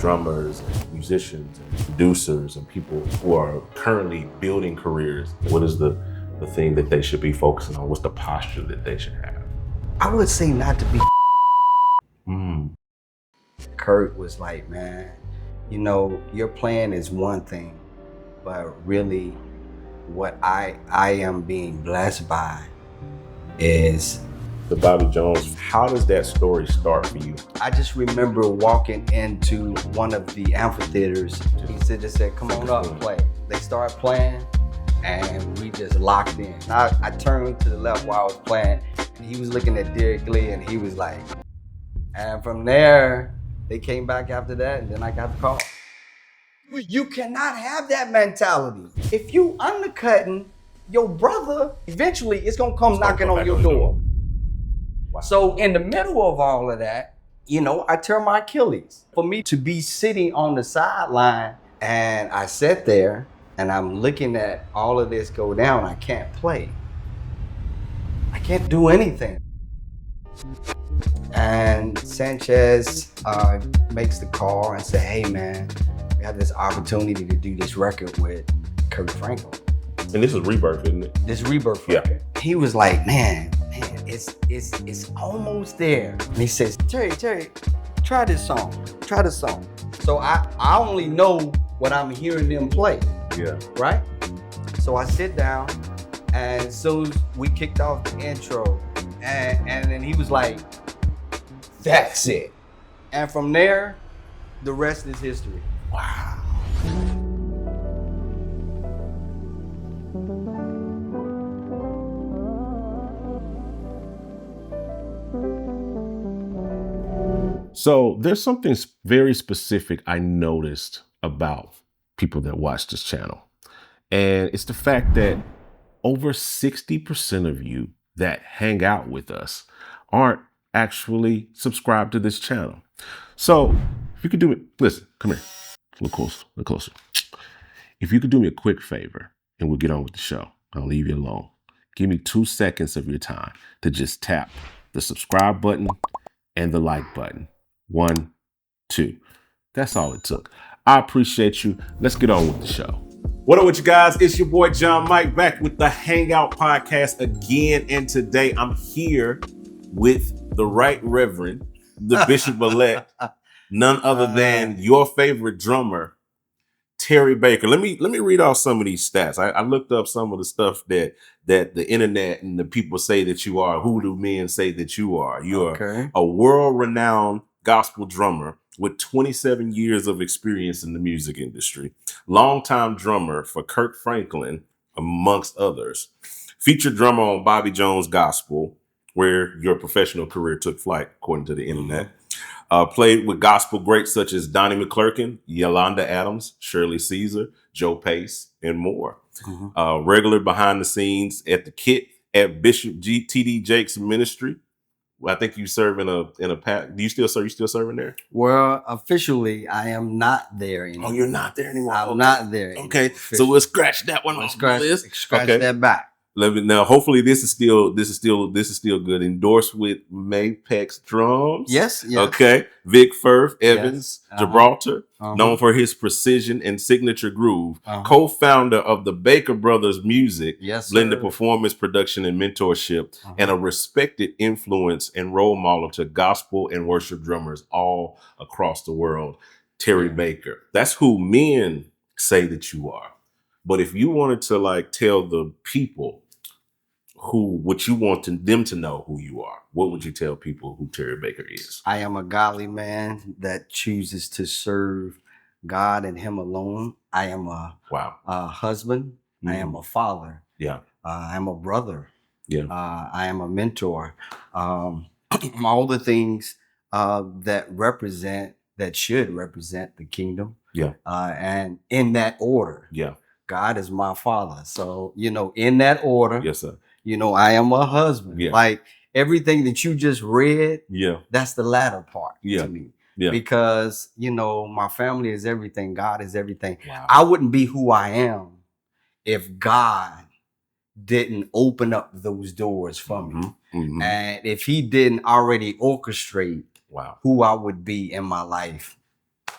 drummers, musicians, and producers, and people who are currently building careers, what is the thing that they should be focusing on? What's the posture that they should have? I would say not to be. Kirk was like, man, you know, your plan is one thing, but really what I am being blessed by is The Bobby Jones, how does that story start for you? I just remember walking into one of the amphitheaters. He just said, come on up and play. They started playing and we just locked in. I turned to the left while I was playing and he was looking at Derek Lee and he was like, and from there, they came back after that and then I got the call. You cannot have that mentality. If you undercutting your brother, eventually it's gonna come knocking on your door. Wow. So in the middle of all of that, you know, I tear my Achilles. For me to be sitting on the sideline and I sat there and I'm looking at all of this go down, I can't play. I can't do anything. And Sanchez makes the call and say, hey man, we have this opportunity to do this record with Kirk Franklin. And this is Rebirth, isn't it? This Rebirth record. He was like, man, it's almost there. And he says, Terry, try this song. So I only know what I'm hearing them play. Yeah. Right? So I sit down and as soon as we kicked off the intro and then he was like, that's it. And from there, the rest is history. Wow. So there's something very specific I noticed about people that watch this channel. And it's the fact that over 60% of you that hang out with us aren't actually subscribed to this channel. So if you could do it, listen, come here, a little closer. If you could do me a quick favor and we'll get on with the show, I'll leave you alone. Give me 2 seconds of your time to just tap the subscribe button and the like button. 1, 2. That's all it took. I appreciate you. Let's get on with the show. What up with you guys? It's your boy John Mike back with the Hangout Podcast again. And today I'm here with the Right Reverend, the Bishop-elect, none other than your favorite drummer, Terry Baker. Let me read off some of these stats. I looked up some of the stuff that the internet and the people say that you are. Who do men say that you are? You're a world-renowned gospel drummer with 27 years of experience in the music industry. Longtime drummer for Kirk Franklin, amongst others. Featured drummer on Bobby Jones Gospel, where your professional career took flight, according to the internet. Played with gospel greats such as Donnie McClurkin, Yolanda Adams, Shirley Caesar, Joe Pace, and more. Regular behind the scenes at the kit at Bishop T.D. Jakes Ministry. I think you serve in a pack. Do you still serve? You still serving there? Well, officially, I am not there anymore. Oh, you're not there anymore. I'm not there anymore. Okay, so we'll scratch that one off the list. Scratch that back. Now, hopefully, this is still good. Endorsed with Mapex Drums. Yes. Okay. Vic Firth, Evans, Gibraltar, known for his precision and signature groove. Co-founder of the Baker Brothers Music, blended performance, production, and mentorship, and a respected influence and role model to gospel and worship drummers all across the world. Terry Baker. That's who men say that you are. But if you wanted to tell the people what you want them to know who you are, what would you tell people who Terry Baker is? I am a godly man that chooses to serve God and him alone. I am a husband. I am a father. Yeah. I am a brother. Yeah. I am a mentor. All the things that should represent the kingdom. Yeah. And in that order. Yeah. God is my father. So, in that order. Yes, sir. I am a husband. Yeah. Like everything that you just read. Yeah. That's the latter part to me. Yeah. Because, my family is everything. God is everything. Wow. I wouldn't be who I am if God didn't open up those doors for me. And if he didn't already orchestrate who I would be in my life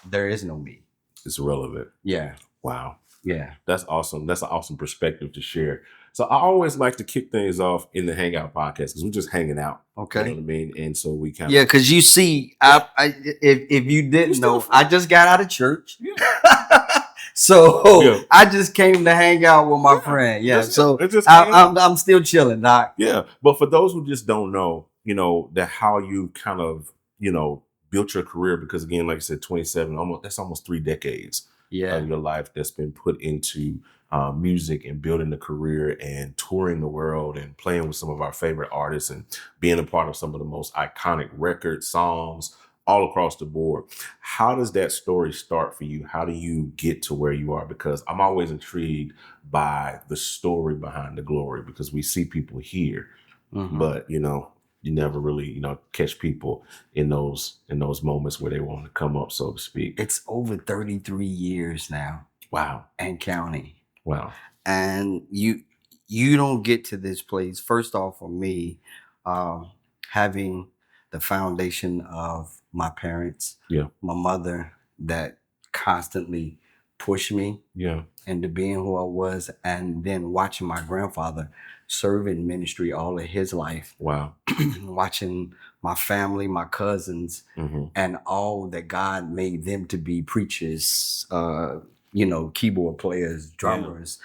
there is no me. It's irrelevant. Yeah. Wow. Yeah. That's awesome. That's an awesome perspective to share. So I always like to kick things off in the Hangout podcast because we're just hanging out. Okay. You know what I mean? And so we kind of. Yeah, because you see, if you didn't know, I just got out of church. Yeah. So I just came to hang out with my friend. Yeah. So I'm still chilling, Doc. Yeah. But for those who just don't know, you know, that how you kind of, you know, built your career, because again, like I said, 27, that's almost 3 decades of your life that's been put into music and building a career and touring the world and playing with some of our favorite artists and being a part of some of the most iconic records, songs, all across the board. How does that story start for you? How do you get to where you are? Because I'm always intrigued by the story behind the glory, because we see people here, but you know, you never really, you know, catch people in those moments where they want to come up, so to speak. It's over 33 years now. Wow. And counting. Wow. And you don't get to this place, first off, for me, having the foundation of my parents, my mother that constantly pushed me into being who I was, and then watching my grandfather serve in ministry all of his life. Wow. Watching my family, my cousins, and all that God made them to be: preachers, you know, keyboard players, drummers,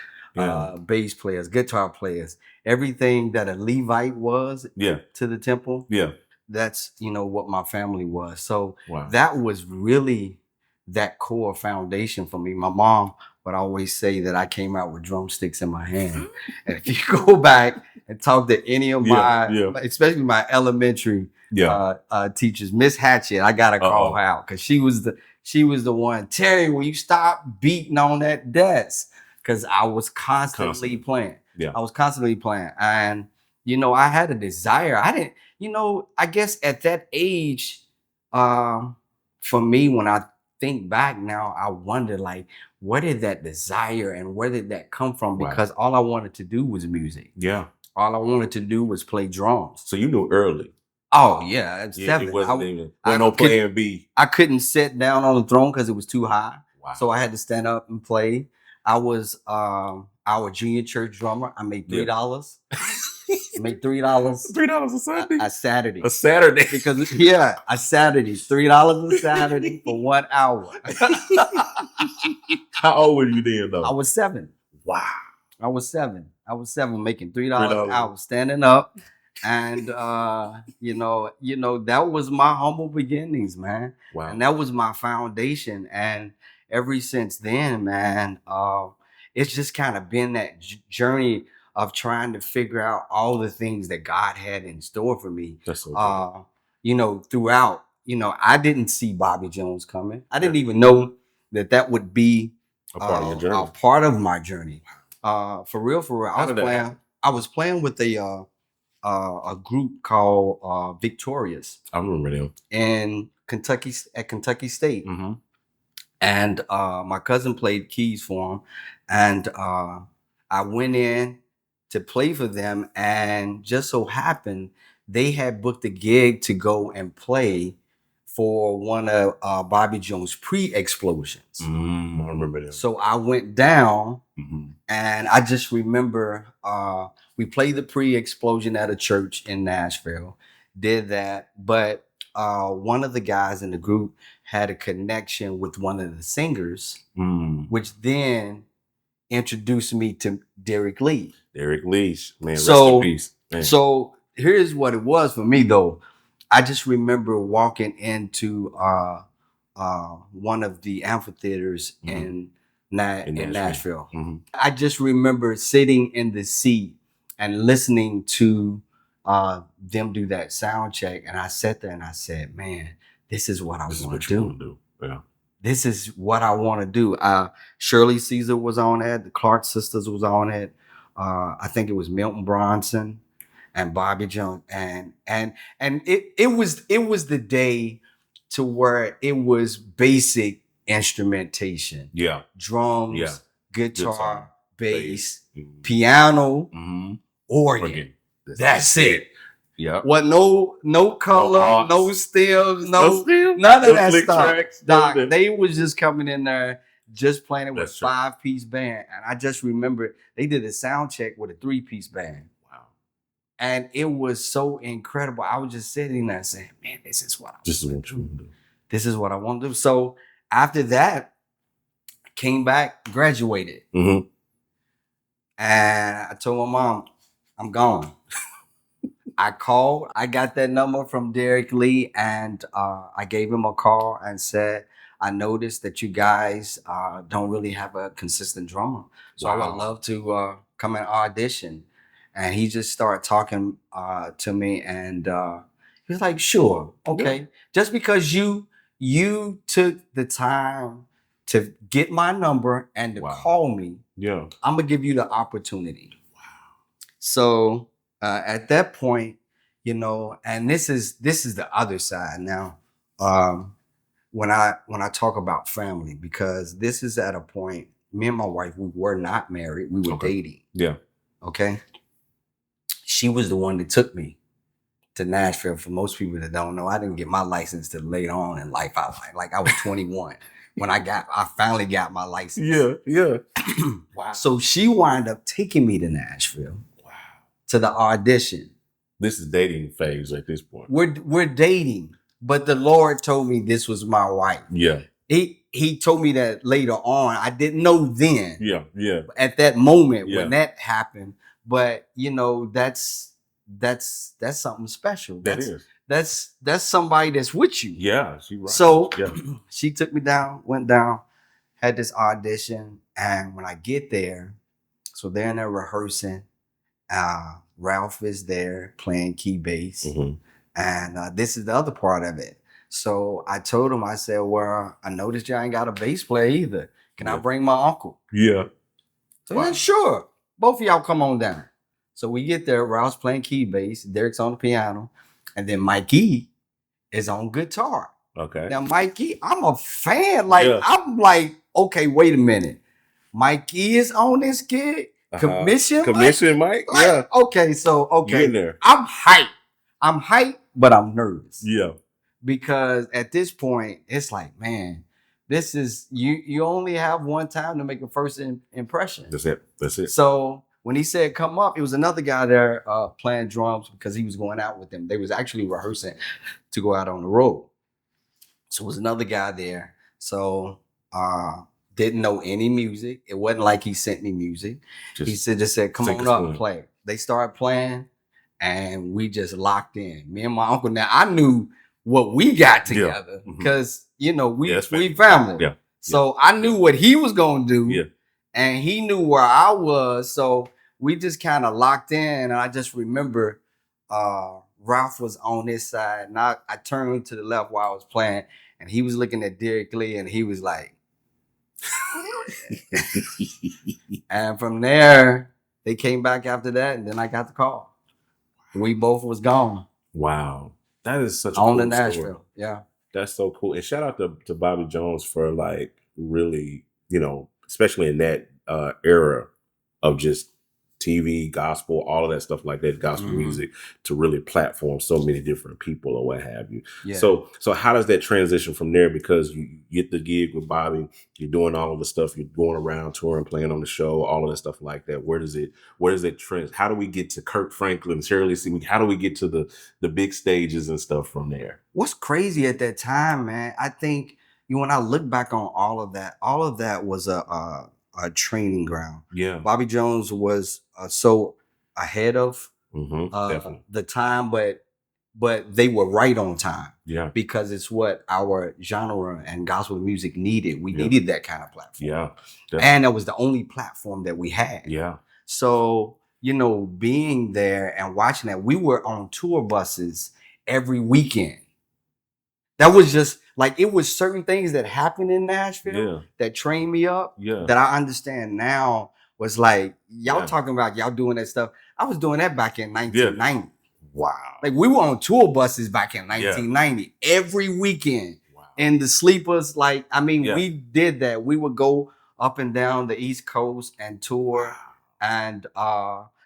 bass players, guitar players, everything that a Levite was to the temple. Yeah. That's, you know, what my family was. So that was really that core foundation for me. My mom would always say that I came out with drumsticks in my hand. And if you go back and talk to any of my, especially my elementary teachers, Miss Hatchett, I got to call her out, because she was the one. Terry, will you stop beating on that desk? Because I was constantly playing. Yeah. I was constantly playing. And, you know, I had a desire. I didn't, you know, I guess at that age, for me, when I think back now, I wonder, like, where did that desire and where did that come from? Because all I wanted to do was music. Yeah. All I wanted to do was play drums. So you knew early. Oh, yeah. At 7. It wasn't even no plan B. I couldn't sit down on the throne because it was too high. Wow. So I had to stand up and play. I was our junior church drummer. I made $3. I made $3. $3 a Sunday? A Saturday. A Saturday. Because, a Saturday. $3 a Saturday for 1 hour. How old were you then, though? I was 7. Wow. I was 7 making $3 an hour, standing up. And, you know, that was my humble beginnings, man. Wow. And that was my foundation. And ever since then, man, it's just kind of been that journey of trying to figure out all the things that God had in store for me. That's so good. You know, throughout, you know, I didn't see Bobby Jones coming. I didn't even know that would be a part of your journey. A part of my journey. For real. I was playing with a group called Victorious. I remember them. In Kentucky, at Kentucky State. And my cousin played keys for him. And I went in to play for them, and just so happened they had booked a gig to go and play for one of Bobby Jones' pre-explosions. I remember that. So I went down, and I just remember we played the pre-explosion at a church in Nashville, did that, but one of the guys in the group had a connection with one of the singers, which then introduced me to Derek Lee. Derek Lee, man, rest in peace. Man. So here's what it was for me, though. I just remember walking into one of the amphitheaters in Nashville. I just remember sitting in the seat and listening to them do that sound check, and I sat there and I said, "Man, this is what I want to do. Yeah. This is what I want to do." Shirley Caesar was on it. The Clark sisters was on it. I think it was Milton Bronson and Bobby Jones, and it was the day to where it was basic instrumentation. Yeah. Drums, guitar, bass, piano, organ. That's it. Yeah. What no color, no stems, none of that stuff. Tracks, Doc, they was just coming in there just playing it with That's true. 5-piece band. And I just remember they did a sound check with a 3-piece band. Wow. And it was so incredible. I was just sitting there saying, man, this is what I want to do. This is what I want to do. So after that, I came back, graduated. Mm-hmm. And I told my mom, I'm gone. I called. I got that number from Derek Lee, and I gave him a call and said, I noticed that you guys don't really have a consistent drummer. So I would love to come and audition. And he just started talking to me, and he was like, sure, okay. Yeah. Just because you took the time to get my number and to call me, I'm going to give you the opportunity. Wow. So at that point, you know, and this is the other side now. When I talk about family, because this is at a point, me and my wife, we were not married, we were dating. Yeah. Okay. She was the one that took me to Nashville. For most people that don't know, I didn't get my license till later on in life. I was 21 when I finally got my license. Yeah, yeah. Wow. So she wound up taking me to Nashville. To the audition. This is dating phase at this point. We're dating, but the Lord told me this was my wife. Yeah. He told me that later on. I didn't know then. Yeah, yeah. At that moment when that happened, but you know that's something special. That's somebody that's with you. Yeah, she right. So she took me down, went down, had this audition, and when I get there, so they're in there rehearsing. Ralph is there playing key bass. Mm-hmm. And this is the other part of it. So I told him, I said, well, I noticed y'all ain't got a bass player either. Can I bring my uncle? Yeah. So yeah, sure. Both of y'all come on down. So we get there, Ralph's playing key bass, Derek's on the piano, and then Mikey is on guitar. Okay. Now Mikey, I'm a fan. I'm like, okay, wait a minute. Mikey is on this gig? Commission Mike? Yeah. Okay, Get there. I'm hyped, but I'm nervous. Yeah. Because at this point, it's like, man, this is you only have one time to make a first impression. That's it. So when he said come up, it was another guy there playing drums because he was going out with them. They was actually rehearsing to go out on the road. So it was another guy there. So didn't know any music. It wasn't like he sent me music. He just said, come on up and play. They started playing and we just locked in. Me and my uncle. Now I knew what we got together because, you know, we family. Yeah. So I knew what he was going to do and he knew where I was. So we just kind of locked in. And I just remember Ralph was on this side and I turned to the left while I was playing and he was looking at Derek Lee and he was like, and from there, they came back after that, and then I got the call. We both was gone. Wow, that is such a on cool to Nashville. Story. Yeah, that's so cool. And shout out to Bobby Jones for like really, you know, especially in that era of just TV, gospel, all of that stuff like that, gospel music, to really platform so many different people or what have you. Yeah. So how does that transition from there? Because you get the gig with Bobby, you're doing all of the stuff, you're going around touring, playing on the show, all of that stuff like that. Where does it trend? How do we get to Kirk Franklin, Shirley Singh? How do we get to the big stages and stuff from there? What's crazy at that time, man, I think when I look back on all of that was a training ground. Yeah. Bobby Jones was so ahead of the time, but they were right on time. Yeah. Because it's what our genre and gospel music needed. We needed that kind of platform. Yeah. Definitely. And it was the only platform that we had. Yeah. So, you know, being there and watching that, we were on tour buses every weekend. That was just like, it was certain things that happened in Nashville that trained me up that I understand now was like, y'all talking about y'all doing that stuff. I was doing that back in 1990. Yeah. Wow. Like we were on tour buses back in 1990 every weekend. Wow. And the sleepers, like, I mean, we did that. We would go up and down the East Coast and tour. Wow. And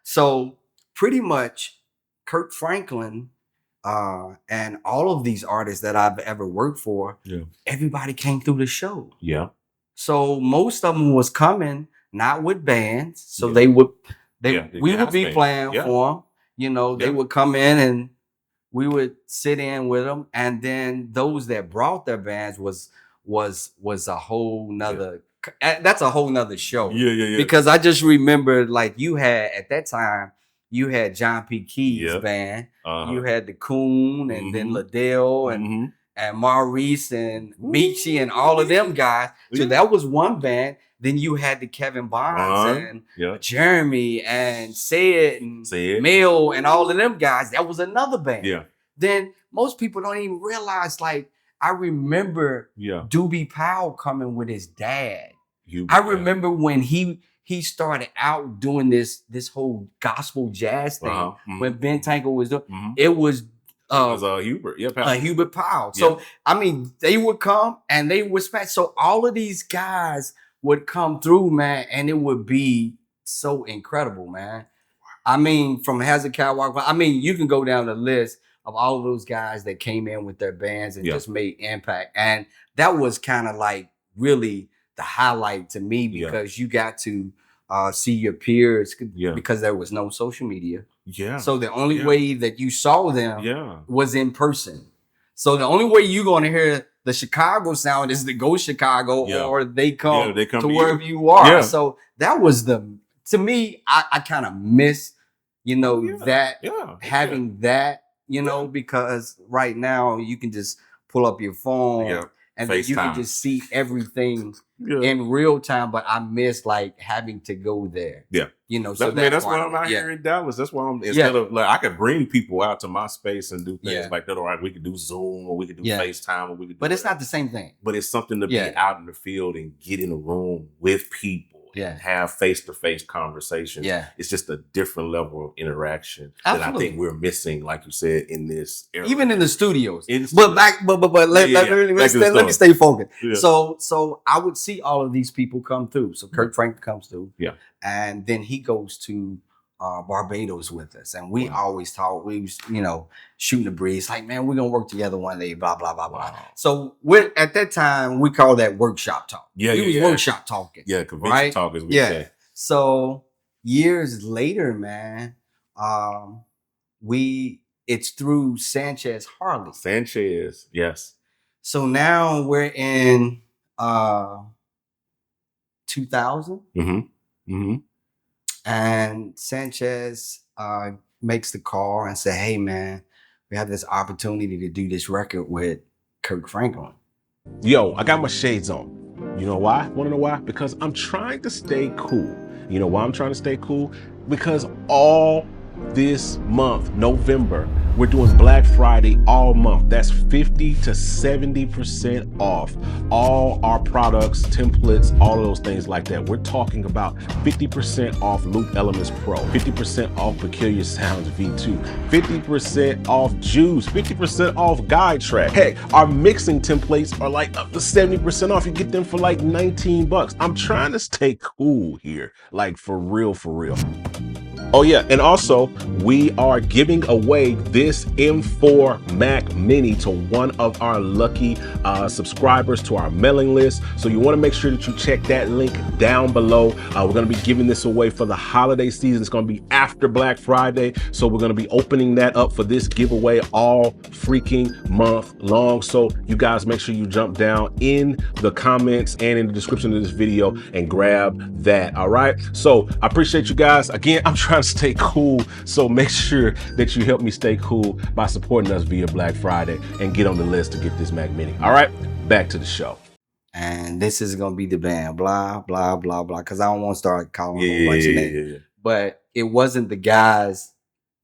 so pretty much Kirk Franklin, and all of these artists that I've ever worked for, everybody came through the show. Yeah. So most of them was coming not with bands, so we would be playing for them. You know, they would come in and we would sit in with them, and then those that brought their bands was a whole nother. That's a whole nother show. Yeah. Because I just remember, like, you had at that time, you had John P. Key's band, you had the Coon, and then Liddell, and Maurice and Michi and all of them guys. So that was one band. Then you had the Kevin Bonds and Jeremy and Sid and Mel and all of them guys. That was another band. Yeah. Then most people don't even realize, like, I remember Doobie Powell coming with his dad. I remember when he started out doing this whole gospel jazz thing when Ben Tangle was doing it was Hubert. Hubert Powell. So I mean, they would come and they would smash. So all of these guys would come through, man, and it would be so incredible, man. I mean, from Hezekiah Walker, I mean, you can go down the list of all of those guys that came in with their bands and just made impact. And that was kind of like really the highlight to me, because you got to see your peers because there was no social media. Yeah. So the only way that you saw them was in person. So the only way you're going to hear the Chicago sound is to go Chicago or they come to wherever you are. Yeah. So that was to me, I kind of miss, having that, because right now you can just pull up your phone and you can just see everything in real time. But I miss like having to go there. Yeah. So that's why I'm out here in Dallas. That's why instead of like, I could bring people out to my space and do things like that. All right, we could do Zoom or we could do FaceTime or we could do it's not the same thing. But it's something to be out in the field and get in a room with people. And have face-to-face conversations. Yeah. It's just a different level of interaction that I think we're missing, like you said, in this era. Even in the studios. Let me stay focused. Yeah. So I would see all of these people come through. So Kirk Franklin comes through. Yeah. And then he goes to Barbados with us. And we always talk, we was, shooting the breeze. Like, man, we're going to work together one day, blah, blah, blah, blah. So at that time, we call that workshop talk. Yeah, we was workshop talking. Yeah, convention talk as we say. So years later, man, it's through Sanchez Harley. Sanchez, yes. So now we're in 2000. And Sanchez makes the call and say, hey, man, we have this opportunity to do this record with Kirk Franklin. Yo, I got my shades on. You know why? Want to know why? Because I'm trying to stay cool. You know why I'm trying to stay cool? Because all this month, November, we're doing Black Friday all month. That's 50 to 70% off all our products, templates, all of those things like that. We're talking about 50% off Loop Elements Pro, 50% off Peculiar Sounds V2, 50% off Juice, 50% off Guide Track. Hey, our mixing templates are like up to 70% off. You get them for like 19 bucks. I'm trying to stay cool here, like for real, for real. Oh yeah, and also we are giving away this M4 Mac Mini to one of our lucky subscribers to our mailing list. So you want to make sure that you check that link down below. We're going to be giving this away for the holiday season. It's going to be after Black Friday. So we're going to be opening that up for this giveaway all freaking month long. So you guys make sure you jump down in the comments and in the description of this video and grab that. All right. So I appreciate you guys. Again, I'm trying to stay cool, so make sure that you help me stay cool by supporting us via Black Friday and get on the list to get this Mac Mini. All right, back to the show. And this is gonna be the band, blah blah blah blah, because I don't want to start calling a whole bunch of names. But it wasn't the guys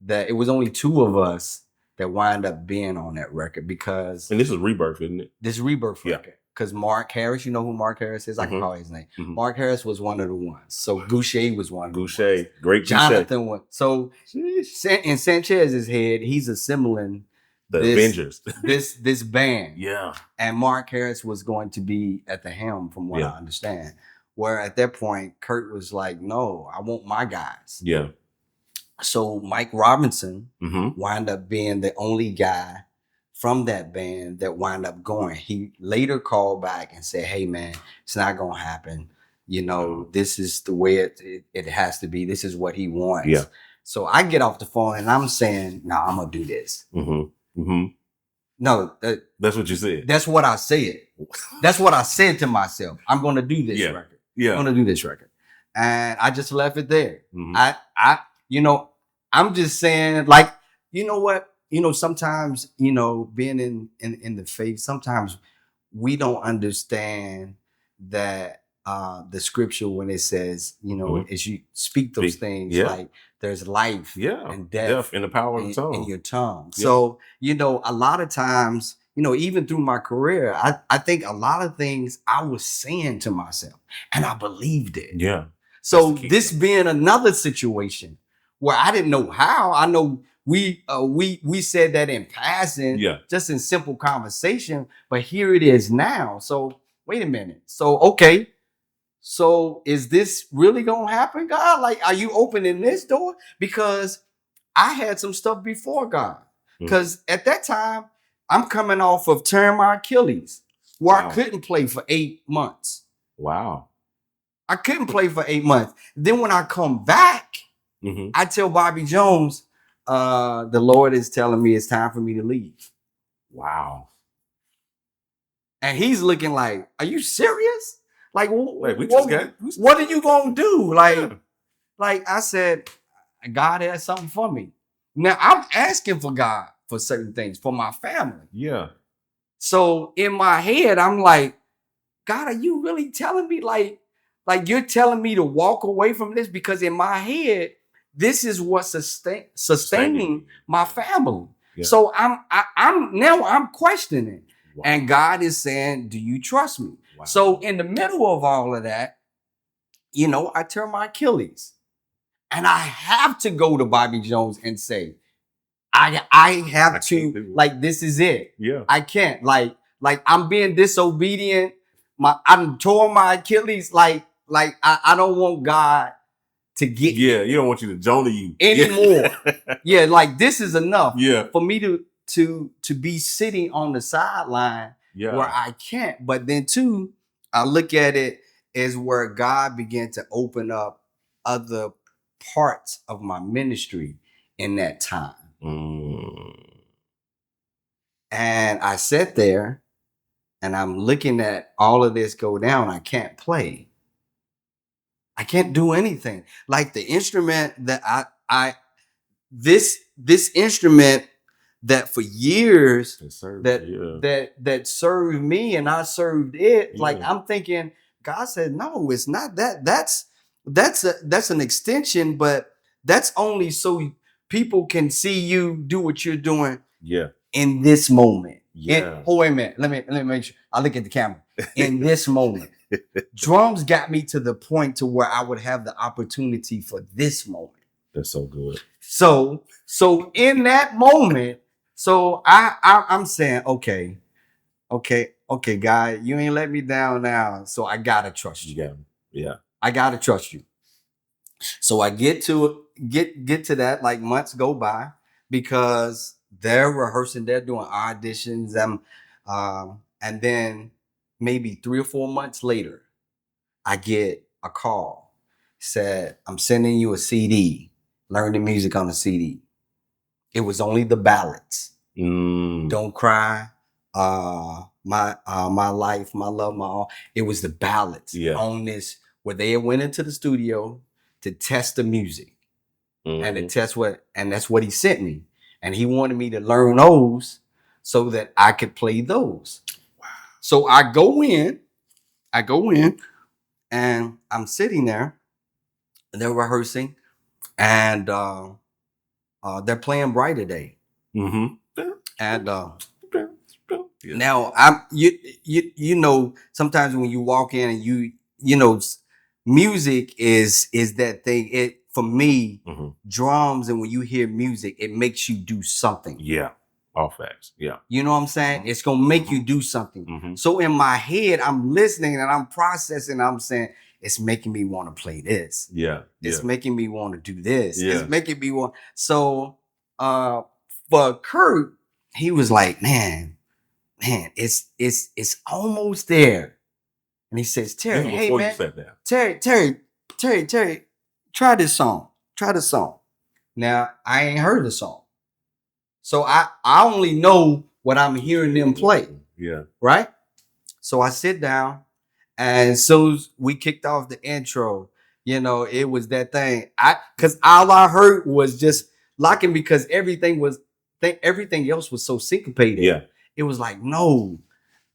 it was only two of us that wind up being on that record, because and this is Rebirth, isn't it? This Rebirth record. Because Mark Harris, you know who Mark Harris is? I can call his name. Mark Harris was one of the ones. So Goucher was one. Goucher, great Jonathan was. So in Sanchez's head, he's assembling the Avengers. this band. Yeah. And Mark Harris was going to be at the helm, from what I understand. Where at that point, Kurt was like, no, I want my guys. Yeah. So Mike Robinson Mm-hmm. wound up being the only guy from that band that wound up going. He later called back and said, "Hey man, it's not gonna happen. You know, this is the way it has to be. This is what he wants." Yeah. So I get off the phone and I'm saying, "No, I'm gonna do this." Mm-hmm. Mm-hmm. No, That's what you said. that's what I said. That's what I said to myself. I'm gonna do this Yeah. record. Yeah. I'm gonna do this record. And I just left it there. Mhm. You know, I'm just saying, like, you know what? You know, sometimes, you know, being in the faith, sometimes we don't understand that the scripture when it says, you know, Mhm. as you speak those Speak- things, yeah. like there's life Yeah. and death in the power of the in tongue. your tongue. Yeah. So, you know, a lot of times, you know, even through my career, I think a lot of things I was saying to myself and I believed it. Yeah. So That's the key. this being another situation where I didn't know how. I know we said that in passing, Yeah. just in simple conversation, but here it is now. So wait a minute. So okay. So is this really gonna happen, God? Like, are you opening this door? Because I had some stuff before God. Because at that time, I'm coming off of tearing my Achilles, where Wow. I couldn't play for 8 months. Wow. I couldn't play for 8 months. Then when I come back, Mm-hmm. I tell Bobby Jones, the Lord is telling me it's time for me to leave. Wow. And he's looking like, are you serious? Like, Wait, we just got. what are you gonna do? Like, Yeah. like I said, God has something for me. Now I'm asking for God for certain things for my family. Yeah. So in my head, I'm like, God, are you really telling me like you're telling me to walk away from this? Because in my head, this is what's sustaining my family. Yeah. So I'm questioning. Wow. And God is saying, do you trust me? Wow. So in the middle of all of that, you know, I tear my Achilles. And I have to go to Bobby Jones and say, I have I to, can't do it. like, this is it. Yeah. I can't. Like I'm being disobedient. I'm tore my Achilles. Like I don't want God to get me Yeah. You don't want you to Jonah you anymore. Yeah, like this is enough Yeah. for me to be sitting on the sideline Yeah. where I can't. But then too, I look at it as where God began to open up other parts of my ministry in that time. And I sat there and I'm looking at all of this go down. I can't play. I can't do anything. Like the instrument that this instrument that for years that served me and I served it. Yeah. Like I'm thinking, God said, no, it's not that. That's an extension, but that's only so people can see you do what you're doing. Yeah. In this moment. Yeah. Wait a minute. Let me make sure. I look at the camera. In this moment. Drums got me to the point to where I would have the opportunity for this moment. That's so good. So in that moment, so I'm saying, okay, God, you ain't let me down now. So I gotta trust you. Yeah. I gotta trust you. So I get to that, like months go by because they're rehearsing, they're doing auditions, and then maybe 3 or 4 months later, I get a call. Said, I'm sending you a CD. Learn the music on the CD. It was only the ballads. Don't Cry, my life, my love, my all. It was the ballads on this, where they went into the studio to test the music. And to test and that's what he sent me. And he wanted me to learn those so that I could play those. Wow. So I go in and I'm sitting there and they're rehearsing and they're playing Brighter Day. And now I'm you know, sometimes when you walk in and you know, music is that thing. It for me, drums, and when you hear music, it makes you do something. Yeah. All facts. Yeah. You know what I'm saying? It's gonna make you do something. So in my head, I'm listening and I'm processing. I'm saying, it's making me want to play this. Yeah. It's making me want to do this. Yeah. It's making me want. So for Kurt, he was like, man, it's almost there. And he says, Terry, hey man, Terry, try this song. Try the song. Now, I ain't heard the song. So I only know what I'm hearing them play. Yeah. Right? So I sit down, and as soon as we kicked off the intro, you know, it was that thing. Because all I heard was just locking, because everything else was so syncopated. Yeah. It was like, no,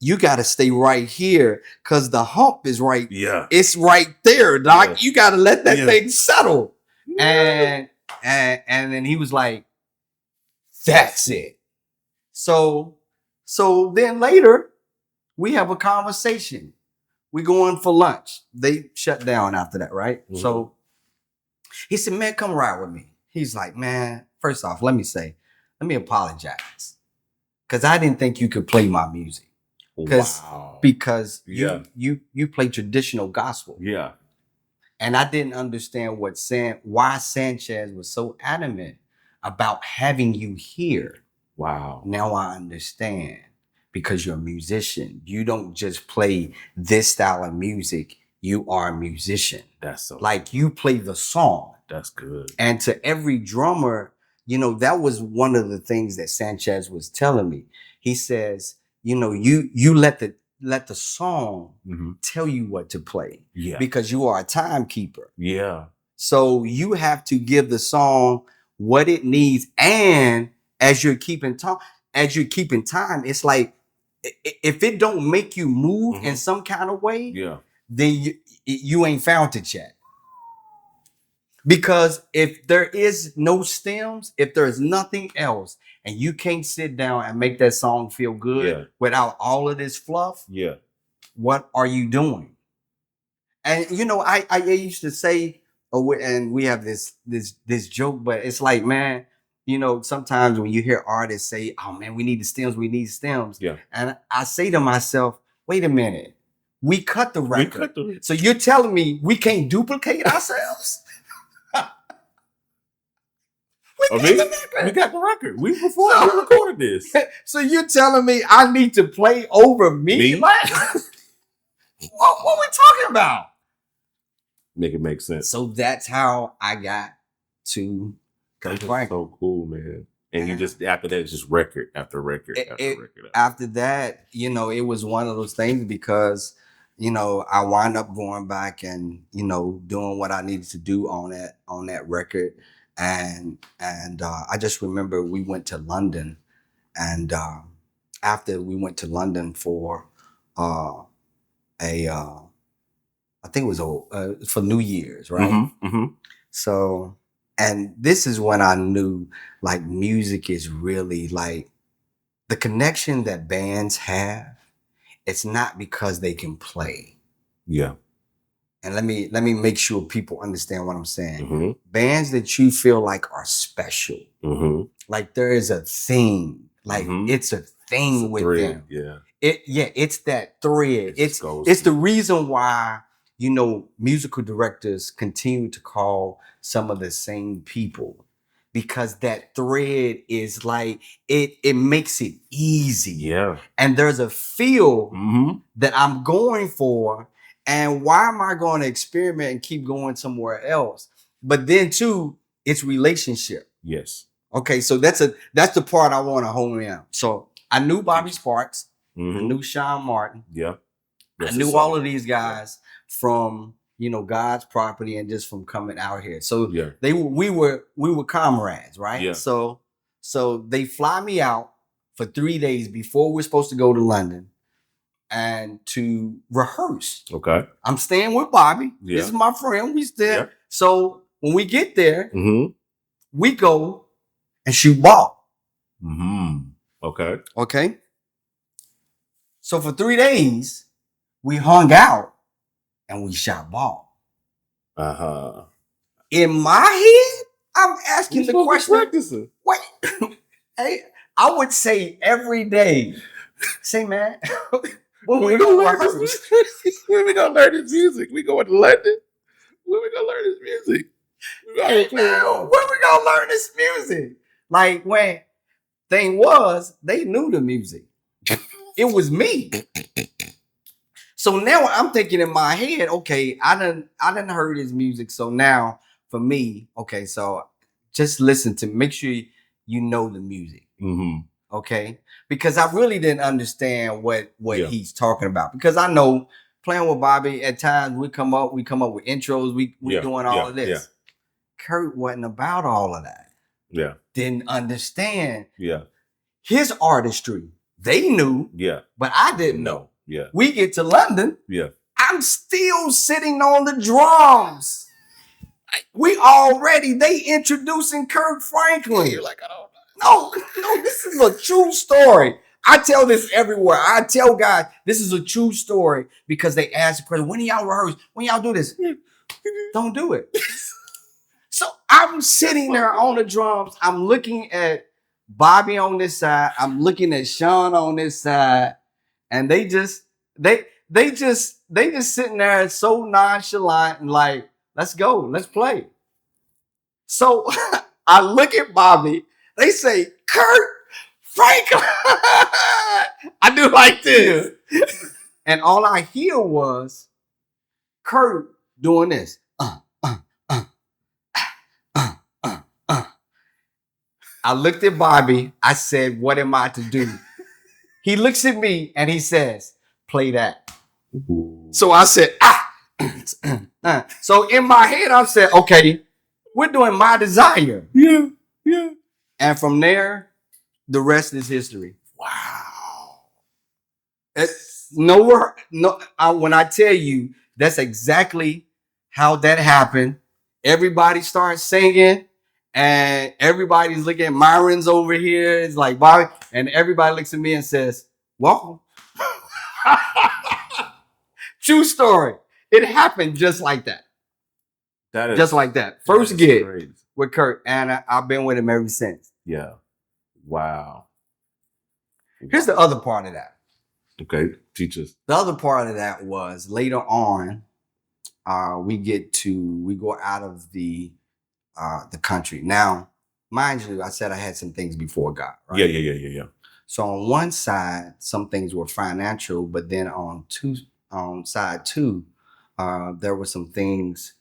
you got to stay right here, because the hump is right. Yeah. It's right there, Doc. Yeah. You got to let that thing settle. Yeah. And then he was like, that's it. So then later we have a conversation. We going for lunch. They shut down after that, right? Mm-hmm. So he said, man, come ride with me. He's like, man, first off, let me apologize. Because I didn't think you could play my music. Because you play traditional gospel. Yeah. And I didn't understand why Sanchez was so adamant about having you here. Wow. Now I understand, because you're a musician. You don't just play this style of music. You are a musician. That's so like you play the song. That's good. And to every drummer, you know, that was one of the things that Sanchez was telling me. He says, you know, you let the song tell you what to play. Yeah. Because you are a timekeeper. Yeah. So you have to give the song what it needs. And as you're keeping time, it's like, if it don't make you move in some kind of way, then you ain't found it yet. Because if there is no stems, if there's nothing else, and you can't sit down and make that song feel good without all of this fluff, what are you doing? And you know, I used to say, and we have this joke, but it's like, man, you know, sometimes when you hear artists say, oh man, we need the stems. Yeah. And I say to myself, wait a minute, we cut the record. So you're telling me we can't duplicate ourselves? We got the record. We recorded this. So you're telling me I need to play over me? Like, what we talking about? Make it make sense. So that's how I got to Kirk Franklin. So cool, man. And you just, after that, it's just record after record after record. After that, you know, it was one of those things, because, you know, I wound up going back and, you know, doing what I needed to do on that record. And I just remember we went to London, and after we went to London for I think it was for New Year's, right? Mm-hmm, mm-hmm. So, and this is when I knew, like, music is really like the connection that bands have. It's not because they can play. Yeah. And let me make sure people understand what I'm saying. Mm-hmm. Bands that you feel like are special, like there is a thing, like it's a thing with thread. them. Yeah. It's that thread. It's the reason why, you know, musical directors continue to call some of the same people, because that thread is like, it makes it easy. Yeah. And there's a feel that I'm going for. And why am I going to experiment and keep going somewhere else? But then too, it's relationship. Yes. Okay. So that's the part I want to hone in on. So I knew Bobby Sparks. I knew Sean Martin. Yeah. I knew all of these guys from, you know, God's property and just from coming out here. So we were comrades, right? Yeah. So they fly me out for 3 days before we're supposed to go to London and to rehearse. Okay. I'm staying with Bobby. Yeah. This is my friend. We still. Yeah. So when we get there, we go and shoot ball. Okay. Okay. So for 3 days, we hung out and we shot ball. In my head, I'm asking the question. Wait, hey, I would say every day, say, man, When we gonna learn this music? When we gonna learn this music? We going to London? When we gonna learn this music? Hey, man, when we gonna learn this music? Like when thing was, they knew the music. It was me. So now I'm thinking in my head, okay, I done heard his music. So now for me, okay, so just listen to, make sure you know the music. Mm-hmm. Okay, because I really didn't understand what he's talking about. Because I know playing with Bobby at times we come up with intros, we doing all of this. Yeah. Kurt wasn't about all of that. Yeah, didn't understand. Yeah, his artistry. They knew. Yeah, but I didn't know. Yeah, we get to London. Yeah, I'm still sitting on the drums. They introducing Kirk Franklin. You're like, oh. No, this is a true story. I tell this everywhere. I tell guys, this is a true story because they ask the question, when y'all rehearse? When y'all do this? Don't do it. So I'm sitting there on the drums. I'm looking at Bobby on this side. I'm looking at Sean on this side. And they just sitting there so nonchalant and like, let's go, let's play. So I look at Bobby. They say, Kirk Franklin. I do like this. And all I hear was Kirk doing this. I looked at Bobby. I said, what am I to do? He looks at me and he says, play that. Ooh. So I said, So in my head, I said, okay, we're doing My Desire. Yeah. And from there, the rest is history. Wow. When I tell you, that's exactly how that happened. Everybody starts singing and everybody's looking at Myron's over here. It's like Bobby, and everybody looks at me and says, welcome. True story. It happened just like that. That is just like that. First gig with Kirk, and I've been with him ever since. Yeah. Wow. Here's the other part of that. Okay, teach us. The other part of that was later on, we go out of the country. Now, mind you, I said I had some things before God, right? Yeah. So on one side, some things were financial, but then on side two, there were some things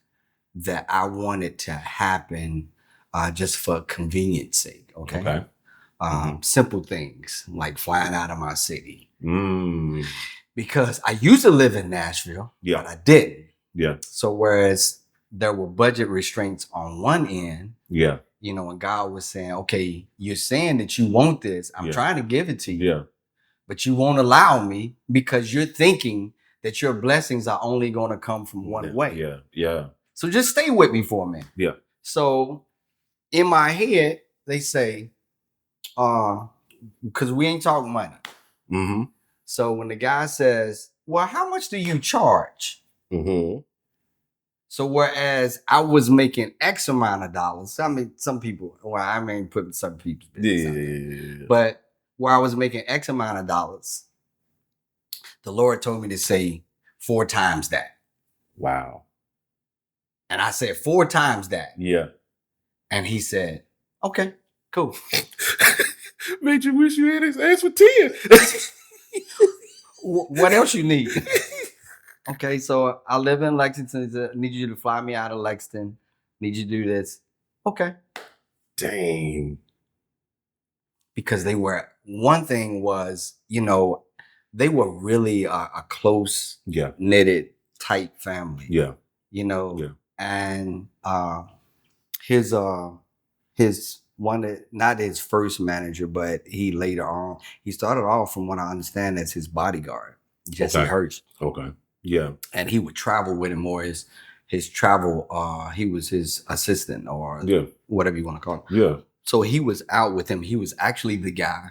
that I wanted to happen just for convenience sake. Okay. Simple things like flying out of my city. Because I used to live in Nashville, but I didn't. Yeah. So whereas there were budget restraints on one end, and God was saying, okay, you're saying that you want this. I'm trying to give it to you. But you won't allow me because you're thinking that your blessings are only going to come from one way. Yeah. So just stay with me for a minute. Yeah. So in my head, they say, because we ain't talking money. Mm-hmm. So when the guy says, well, how much do you charge? Mm-hmm. So whereas I was making X amount of dollars, I mean, some people, putting some people's business but where I was making X amount of dollars, the Lord told me to say 4 times that. Wow. And I said 4 times that. Yeah. And he said, okay, cool. Made you wish you had his ass for 10. What else you need? Okay, so I live in Lexington. Need you to fly me out of Lexington. Need you to do this. Okay. Dang. Because one thing was, they were really a close, knitted, tight family. Yeah. And his not his first manager, but he later on, he started off from what I understand as his bodyguard, Jesse Hirsch. Okay. Yeah. And he would travel with him more his travel, he was his assistant or whatever you want to call it. Yeah. So he was out with him. He was actually the guy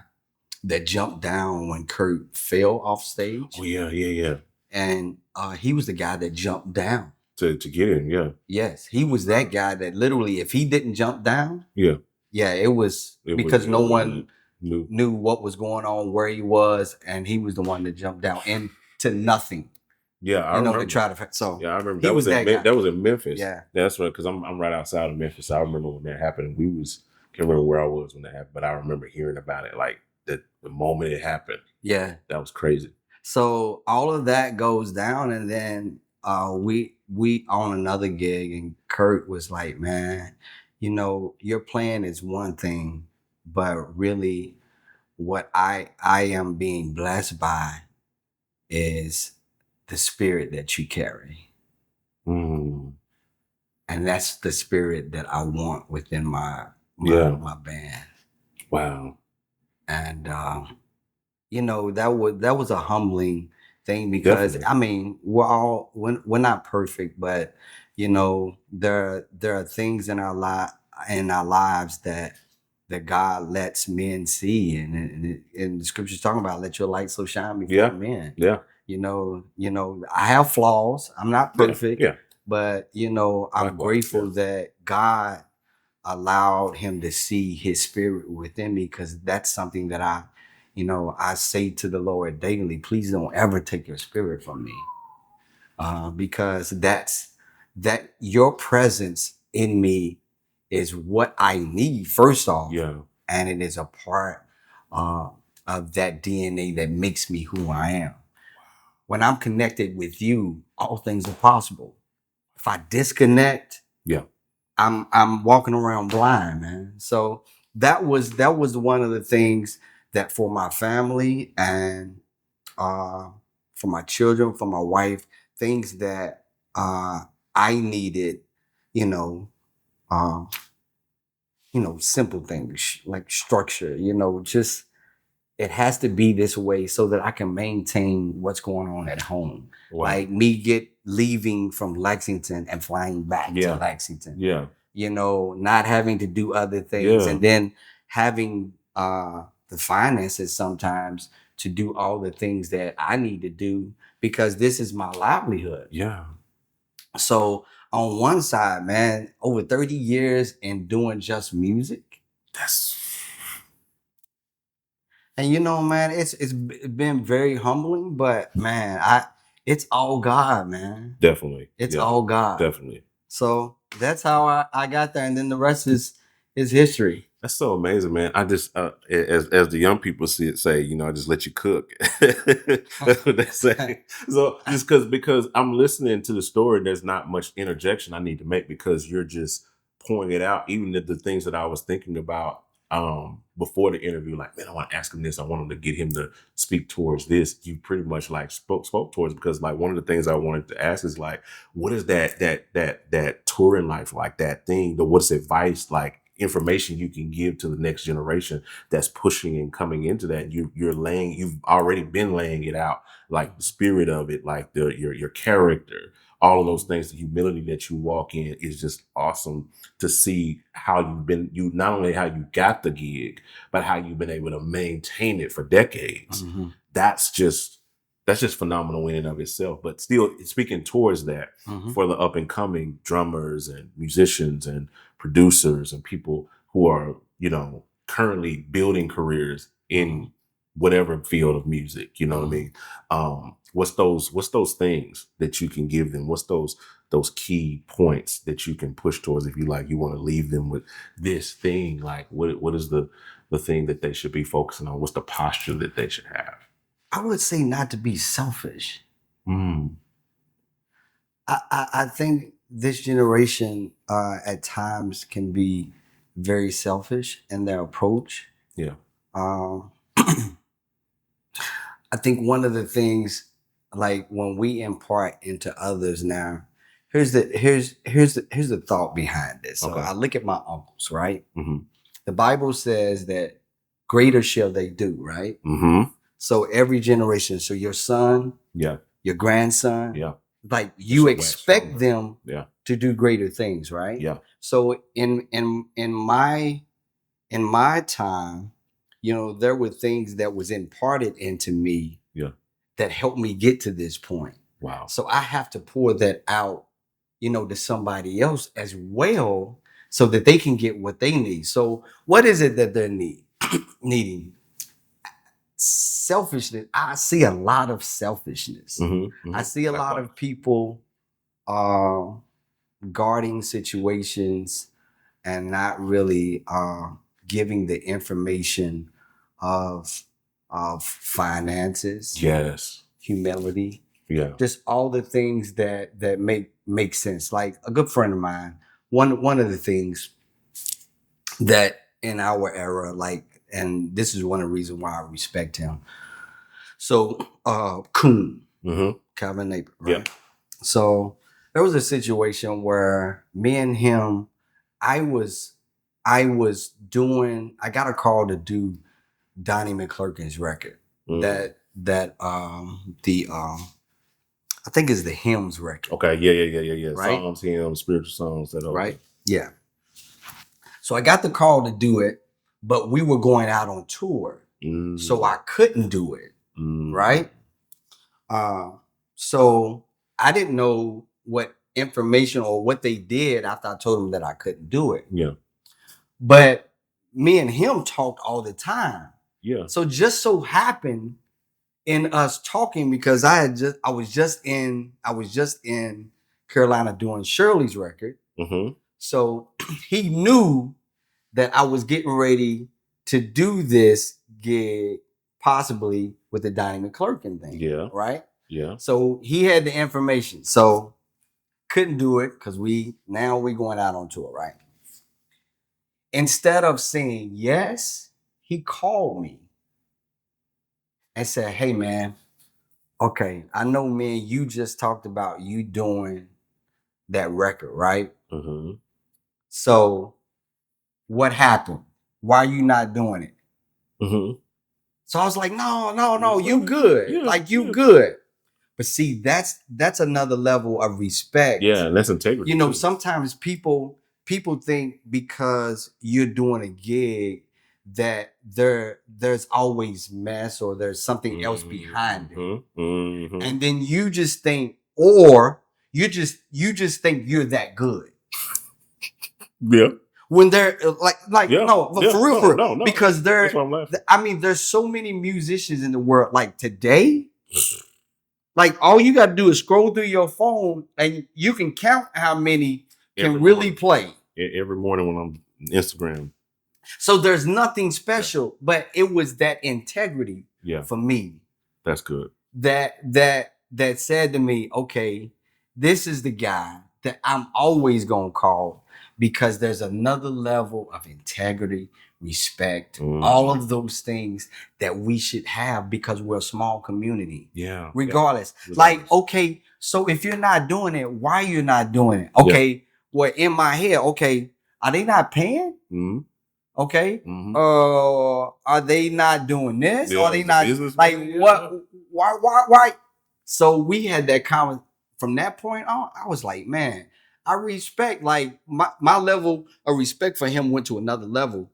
that jumped down when Kurt fell off stage. Oh, yeah. And he was the guy that jumped down. To get in, yeah. Yes. He was that guy that literally, if he didn't jump down, it was because no one knew what was going on, where he was, and he was the one that jumped down. And to nothing. Yeah, I remember. To try to. So yeah, I remember he that was that guy. that was in Memphis. Yeah. That's right, because I'm right outside of Memphis. I remember when that happened. Can't remember where I was when that happened, but I remember hearing about it like the moment it happened. Yeah. That was crazy. So all of that goes down, and then we on another gig, and Kurt was like, "Man, your plan is one thing, but really, what I am being blessed by is the spirit that you carry, Mm. and that's the spirit that I want within my band." Wow. And that was a humbling thing, because Definitely. I mean, we're not perfect, but there are things in our lives that God lets men see, and the scripture's talking about, let your light so shine before men. Yeah. I have flaws. I'm not perfect. Yeah. But I'm grateful that God allowed him to see his spirit within me, because that's something that I say to the Lord daily, please don't ever take your spirit from me. Because that your presence in me is what I need, first off. Yeah. And it is a part of that DNA that makes me who I am. When I'm connected with you, all things are possible. If I disconnect, I'm walking around blind, man. So that was one of the things that, for my family and for my children, for my wife, things that I needed, uh, simple things like structure, just it has to be this way so that I can maintain what's going on at home. Wow. Like me leaving from Lexington and flying back to Lexington. Yeah. Not having to do other things, and then having the finances sometimes to do all the things that I need to do, because this is my livelihood. Yeah. So on one side, man, over 30 years in doing just music. And man, it's been very humbling, but man, it's all God, man. Definitely. It's all God. Definitely. So that's how I got there, and then the rest is history. That's so amazing, man. I just, as the young people say, I just let you cook. That's what they say. So just because I'm listening to the story, there's not much interjection I need to make, because you're just pouring it out. Even the things that I was thinking about before the interview, like, man, I want to ask him this. I want him to get him to speak towards this. You pretty much like spoke towards, because like one of the things I wanted to ask is like, what is that touring life like, that thing? What's advice, like information you can give to the next generation that's pushing and coming into that? You've already been laying it out, like the spirit of it, like your character, all of those things, the humility that you walk in is just awesome to see how not only how you got the gig, but how you've been able to maintain it for decades. Mm-hmm. That's just phenomenal in and of itself. But still, speaking towards that, for the up and coming drummers and musicians and producers and people who are, currently building careers in whatever field of music, you know what I mean? What's those things that you can give them? What's those key points that you can push towards, if you want to leave them with this thing? Like, what is the thing that they should be focusing on? What's the posture that they should have? I would say not to be selfish. I think this generation at times can be very selfish in their approach. Yeah. I think one of the things, like when we impart into others now, here's the thought behind this. So I look at my uncles, right? Mm-hmm. The Bible says that greater shall they do, right? Mm-hmm. So every generation, so your son, your grandson, like you expect them to do greater things, right? Yeah. So in my time, there were things that was imparted into me that helped me get to this point. Wow. So I have to pour that out, to somebody else as well, so that they can get what they need. So what is it that they're needing? selfishness. I see a lot of selfishness. I see a lot of people guarding situations and not really giving the information of finances, humility, just all the things that make sense. Like a good friend of mine, one of the things that in our era, like, and this is one of the reasons why I respect him. So Kuhn, Calvin Neighbor, right? So there was a situation where me and him, I got a call to do Donnie McClurkin's record. That I think is the hymns record. Okay, yeah. Right? Psalms, hymns, spiritual songs, that all. Right? Yeah. So I got the call to do it, but we were going out on tour. So I couldn't do it. Right? So I didn't know what information or what they did after I told them that I couldn't do it. Yeah. But me and him talked all the time. Yeah. So just so happened in us talking, because I was just in Carolina doing Shirley's record. So he knew that I was getting ready to do this gig, possibly with the Donnie McClurkin thing. Yeah. Right? Yeah. So he had the information. So couldn't do it because we're going out on tour, right? Instead of saying yes, he called me and said, "Hey man, okay, I know me and you just talked about you doing that record, right? So what happened? Why are you not doing it?" So I was like, no, you good. You good. But see, that's another level of respect. Yeah, and that's integrity. You know, sometimes people think because you're doing a gig that there's always mess or there's something else behind it. And then you just think, or you just think you're that good. Yeah. When they're for real. No, because there's so many musicians in the world. Like today, like all you got to do is scroll through your phone and you can count how many can really play. Every morning when I'm on Instagram. So there's nothing special, but it was that integrity for me. That's good. That said to me, okay, this is the guy that I'm always gonna call, because there's another level of integrity, respect, all of those things that we should have because we're a small community. Yeah. Regardless. Like, okay, so if you're not doing it, why you're not doing it? Okay, well, in my head, okay, are they not paying? Okay. Are they not doing this? Yeah, are they not like what? Why? So we had that comment from that point on. I was like, man, I respect, like my level of respect for him went to another level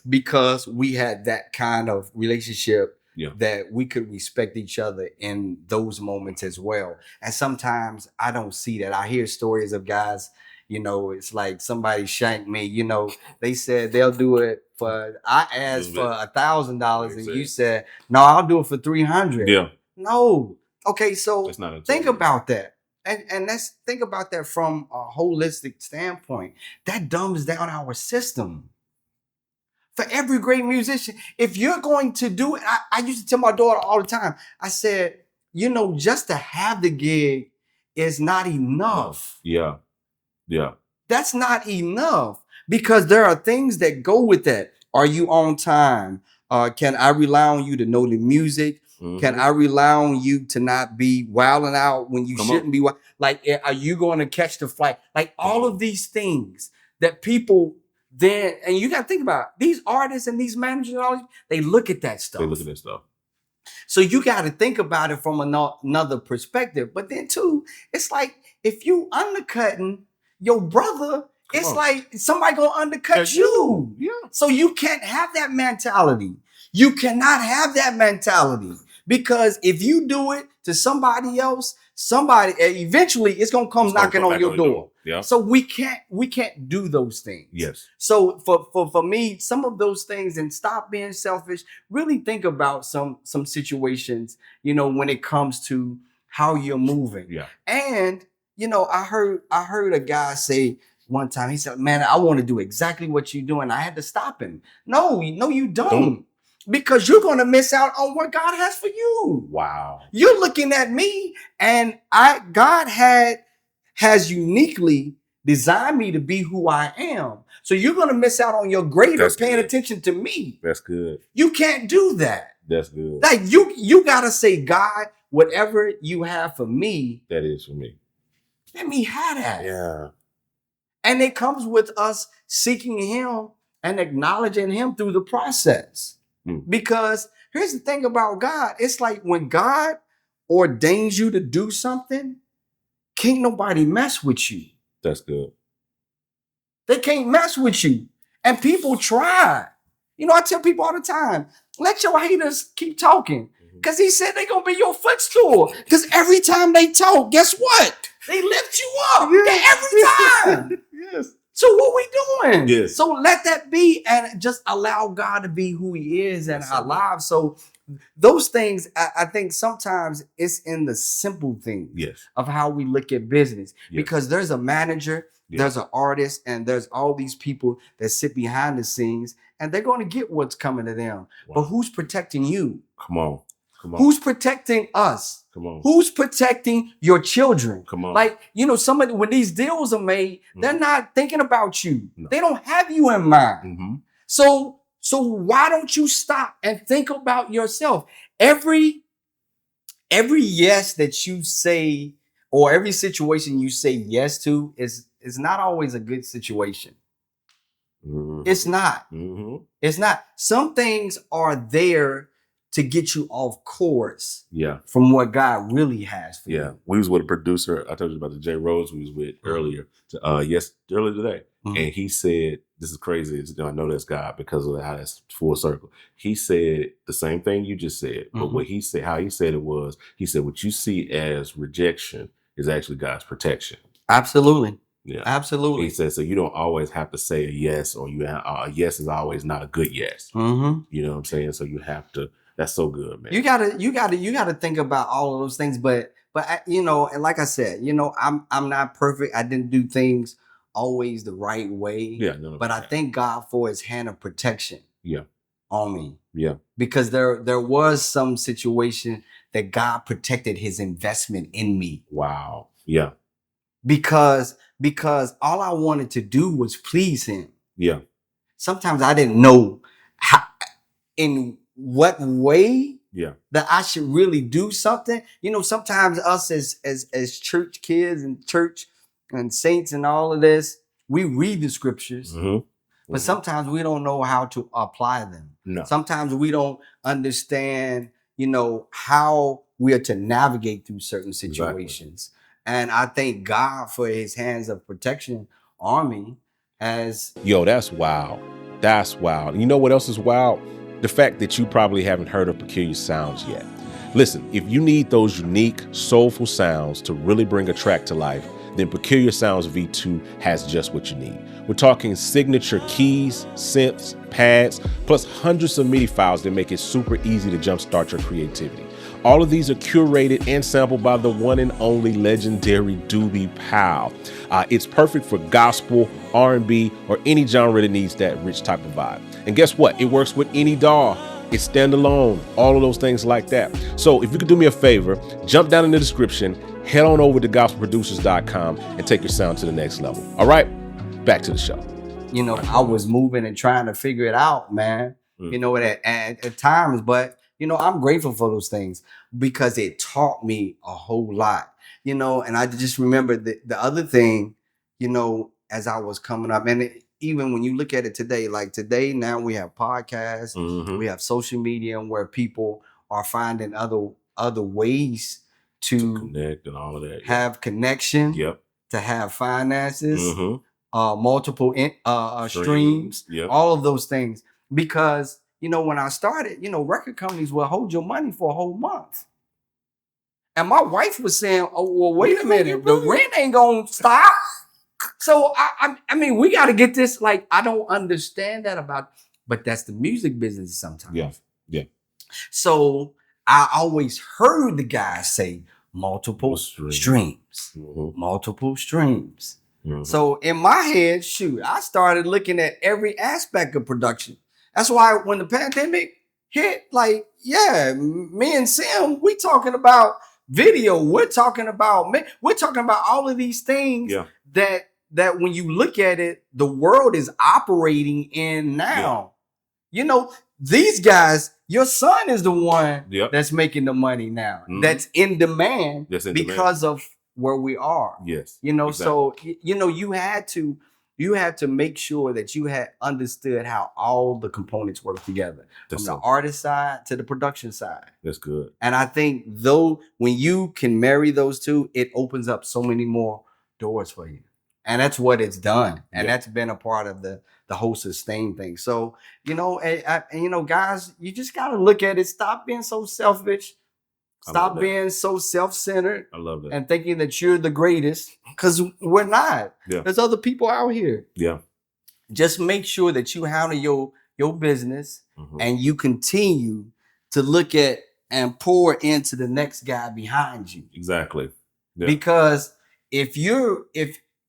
because we had that kind of relationship that we could respect each other in those moments as well. And sometimes I don't see that. I hear stories of guys, you know, it's like somebody shanked me, you know, they said they'll do it for, I asked for $1,000 and you said, no, I'll do it for 300. Yeah. No. Okay. So think about about that. And let's think about that from a holistic standpoint. That dumbs down our system. For every great musician, if you're going to do it, I used to tell my daughter all the time, I said, you know, just to have the gig is not enough. Yeah. Yeah. That's not enough because there are things that go with that. Are you on time? Can I rely on you to know the music? Can I rely on you to not be wilding out when you shouldn't be? Like, are you going to catch the flight? Like all of these things that people then, and you got to think about these artists and these managers, they look at that stuff. So you got to think about it from another perspective. But then too, it's like if you undercutting your brother, like somebody gonna undercut you. Yeah. So you can't have that mentality. You cannot have that mentality Because if you do it to somebody else, somebody eventually it's gonna come knocking on your door. Yeah. So we can't do those things. Yes. So for me, some of those things, and stop being selfish. Really think about some situations, when it comes to how you're moving. Yeah. And I heard a guy say one time, he said, "Man, I want to do exactly what you're doing." I had to stop him. No, you don't. Because you're going to miss out on what God has for you. Wow. You're looking at me, and God has uniquely designed me to be who I am. So you're going to miss out on your greater paying attention to me. That's good. You can't do that. That's good. Like you got to say, God, whatever you have for me. That is for me. Let me have that. Yeah. And it comes with us seeking him and acknowledging him through the process. Because here's the thing about God. It's like when God ordains you to do something, can't nobody mess with you. That's good. They can't mess with you. And people try. I tell people all the time, let your haters keep talking. Because he said they're going to be your footstool. Because every time they talk, guess what? They lift you up. Every time. Yes. So what we doing? Yes. So let that be, and just allow God to be who he is in our lives. So those things, I think sometimes it's in the simple things of how we look at business. Because there's a manager, there's an artist, and there's all these people that sit behind the scenes, and they're going to get what's coming to them. Wow. But who's protecting you? Come on. Who's protecting us? Come on. Who's protecting your children? Come on. Like, somebody, when these deals are made, they're not thinking about you. No. They don't have you in mind. So why don't you stop and think about yourself? Every yes that you say, or every situation you say yes to, is not always a good situation. It's not. It's not. Some things are there to get you off course from what God really has for you. Yeah. We was with a producer. I told you about the J. Rose we was with earlier today. And he said, this is crazy. I know that's God because of how that's full circle. He said the same thing you just said. But what he said, how he said it was, he said, what you see as rejection is actually God's protection. Absolutely. Yeah, absolutely. He said, so you don't always have to say a yes, or a yes is always not a good yes. You know what I'm saying? So you have to. That's so good, man. You gotta think about all of those things, but and like I said, I'm not perfect. I didn't do things always the right way. Yeah, no, but I thank God for his hand of protection. On me. Yeah, because there was some situation that God protected his investment in me. Wow. Yeah. Because all I wanted to do was please him. Yeah. Sometimes I didn't know how, in what way that I should really do something. Sometimes us as church kids and church and saints and all of this, we read the scriptures, but sometimes we don't know how to apply them. No. Sometimes we don't understand, how we are to navigate through certain situations. Exactly. And I thank God for his hands of protection on me as... Yo, that's wild. That's wild. You know what else is wild? The fact that you probably haven't heard of Peculiar Sounds yet. Listen, if you need those unique, soulful sounds to really bring a track to life, then Peculiar Sounds V2 has just what you need. We're talking signature keys, synths, pads, plus hundreds of MIDI files that make it super easy to jumpstart your creativity. All of these are curated and sampled by the one and only legendary Doobie Powell. It's perfect for gospel, R&B, or any genre that needs that rich type of vibe. And guess what? It works with any DAW. It's standalone, all of those things like that. So if you could do me a favor, jump down in the description, head on over to gospelproducers.com and take your sound to the next level. All right, back to the show. I was moving and trying to figure it out, man. At times, but I'm grateful for those things because it taught me a whole lot, and I just remember the other thing, as I was coming up, and even when you look at it today, like today, now we have podcasts, we have social media where people are finding other ways to connect and all of that. Have connection, to have finances, multiple streams, all of those things. Because when I started, record companies will hold your money for a whole month. And my wife was saying, "Oh, well, wait a minute, the rent ain't gonna stop." So I mean, we got to get this. Like, I don't understand that but that's the music business sometimes. Yeah. So I always heard the guys say multiple streams, multiple streams. So in my head, shoot, I started looking at every aspect of production. That's why when the pandemic hit, like, yeah, me and Sim, we talking about video. We're talking about all of these things that when you look at it, the world is operating in now. These guys, your son is the one that's making the money now. That's in demand because of where we are. Yes. Exactly. So you had to make sure that you had understood how all the components work together, from the artist side to the production side. That's good. And I think when you can marry those two, it opens up so many more doors for you. And that's what it's done. And that's been a part of the whole sustain thing. So, guys, you just got to look at it. Stop being so selfish. Stop being so self-centered. I love that. And thinking that you're the greatest, because we're not. Yeah. There's other people out here. Yeah. Just make sure that you handle your business and you continue to look at and pour into the next guy behind you. Exactly. Yeah. Because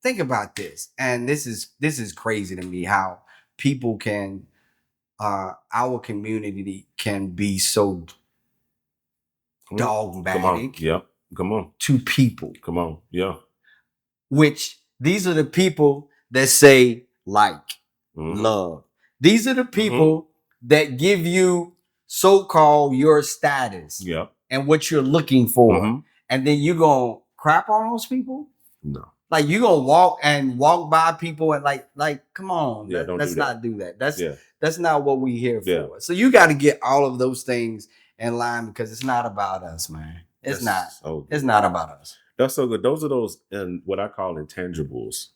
think about this, and this is crazy to me how people can, our community can be so dogmatic. Come on. To people. Come on. Yeah. Which these are the people that say love. These are the people that give you so-called your status and what you're looking for. And then you gonna crap on those people? No. Like, you gonna walk by people and like, come on, let's not do that. That's not what we here for. Yeah. So you got to get all of those things in line, because it's not about us, man. It's not about us. That's so good. Those are those, and what I call intangibles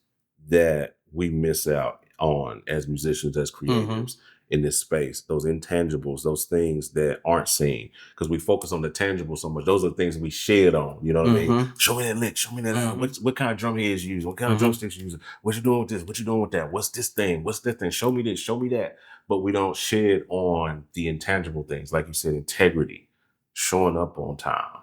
that we miss out on as musicians, as creatives in this space. Those intangibles, those things that aren't seen, because we focus on the tangible so much. Those are the things we shed on. You know what I mean? Show me that lick. Show me that. What kind of drum heads you using? What kind of drumsticks you using? What you doing with this? What you doing with that? What's this thing? What's that thing? Show me this. Show me that. But we don't shed on the intangible things, like you said, integrity, showing up on time,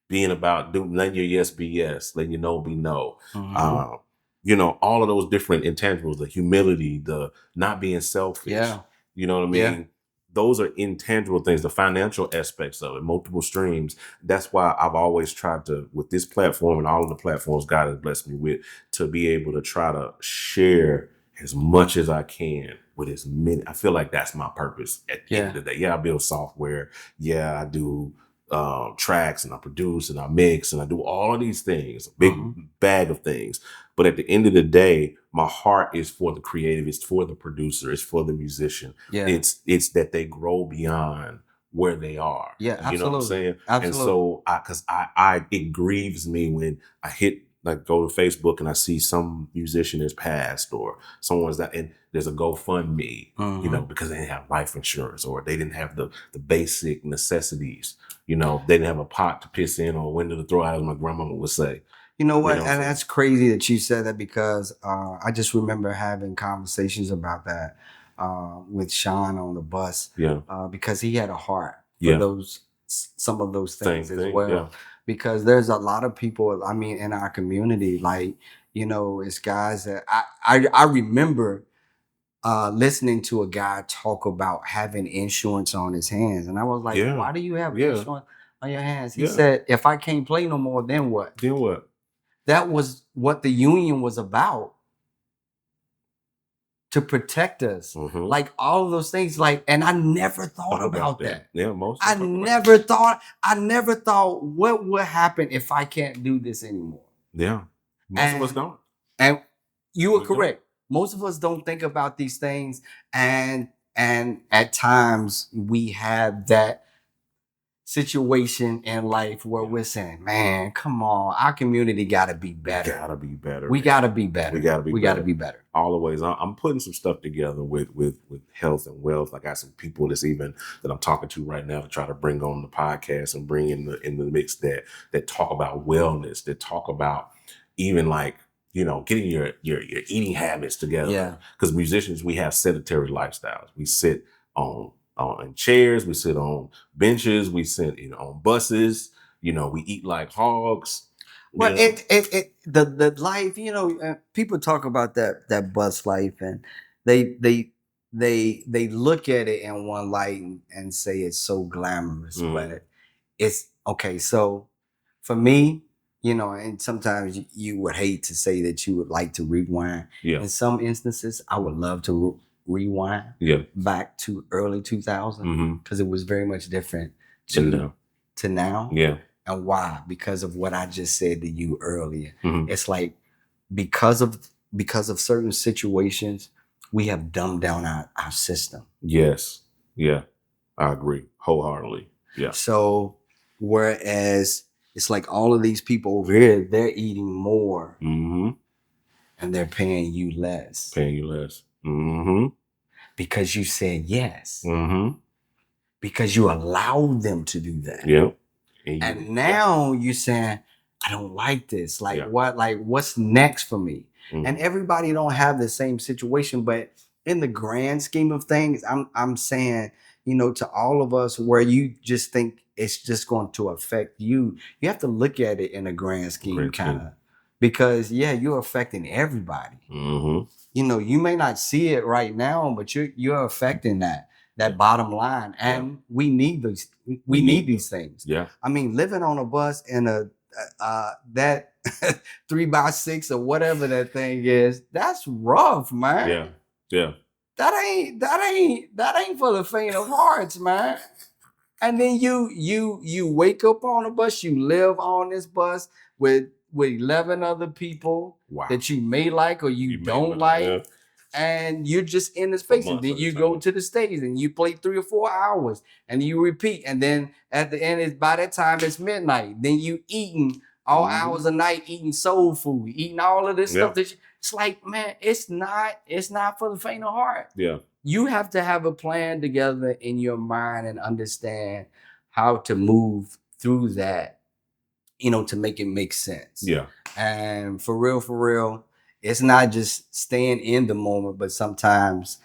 being about letting your yes be yes, letting your no be no. All of those different intangibles, the humility, the not being selfish. Yeah. You know what I mean? Yeah. Those are intangible things, the financial aspects of it, multiple streams. That's why I've always tried to, with this platform and all of the platforms God has blessed me with, to be able to try to share as much as I can with as many. I feel like that's my purpose at the end of the day. Yeah, I build software. Yeah, I do tracks, and I produce, and I mix, and I do all of these things, a big bag of things. But at the end of the day, my heart is for the creative, it's for the producer, it's for the musician. Yeah. It's that they grow beyond where they are. Yeah, absolutely. You know what I'm saying? Absolutely. And so it grieves me when I go to Facebook and I see some musician has passed, or someone's that, and there's a GoFundMe, because they didn't have life insurance, or they didn't have the basic necessities. They didn't have a pot to piss in or a window to throw out, as my grandmama would say. You know what? And that's crazy that you said that, because I just remember having conversations about that with Sean on the bus. Yeah. Because he had a heart for some of those things as well. Yeah. Because there's a lot of people, in our community, it's guys that I remember listening to a guy talk about having insurance on his hands. And I was like, why do you have insurance on your hands? He said, if I can't play no more, then what? Then what? That was what the union was about. To protect us. Like all of those things. And I never thought about that. Yeah, I never thought what would happen if I can't do this anymore. Yeah. Most of us don't. And you were correct. Most of us don't think about these things, and at times we have that situation in life where we're saying, man, come on, our community got to be better. We got to be better. We got to be better. All the ways. I'm putting some stuff together with health and wealth. I got some people that I'm talking to right now to try to bring on the podcast and bring in the mix that talk about wellness, that talk about even like, getting your eating habits together. Yeah. Because musicians, we have sedentary lifestyles. We sit on chairs, we sit on benches, we sit on buses, we eat like hogs. Well, the life, people talk about that bus life, and they look at it in one light and say it's so glamorous, but it's okay. So for me, and sometimes you would hate to say that you would like to rewind. Yeah. In some instances, I would love to rewind back to early 2000 because it was very much different to now. Yeah. And why? Because of what I just said to you earlier. It's like because of certain situations, we have dumbed down our system. Yes. Yeah. I agree wholeheartedly. Yeah. So whereas it's like all of these people over here, they're eating more and they're paying you less. Because you said yes. Because you allowed them to do that. Yeah. And now you're saying, I don't like this. Like what? Like what's next for me? And everybody don't have the same situation, but in the grand scheme of things, I'm saying, to all of us, where you just think it's just going to affect you, you have to look at it in a grand scheme kind of, because you're affecting everybody. You may not see it right now, but you're affecting that bottom line, and we need these. We need these things. Yeah. I mean, living on a bus in that 3x6 or whatever that thing is, that's rough, man. Yeah. Yeah. That ain't for the faint of hearts, man. And then you wake up on a bus, you live on this bus with 11 other people that you may like or you don't like. Yeah. And you're just in the space, and then you go to the stage and you play 3 or 4 hours and you repeat. And then at the end, by that time it's midnight. Then you eating all hours of night, eating soul food, eating all of this stuff. It's like, man, it's not for the faint of heart. Yeah. You have to have a plan together in your mind and understand how to move through that, to make it make sense. Yeah. And for real, it's not just staying in the moment, but sometimes,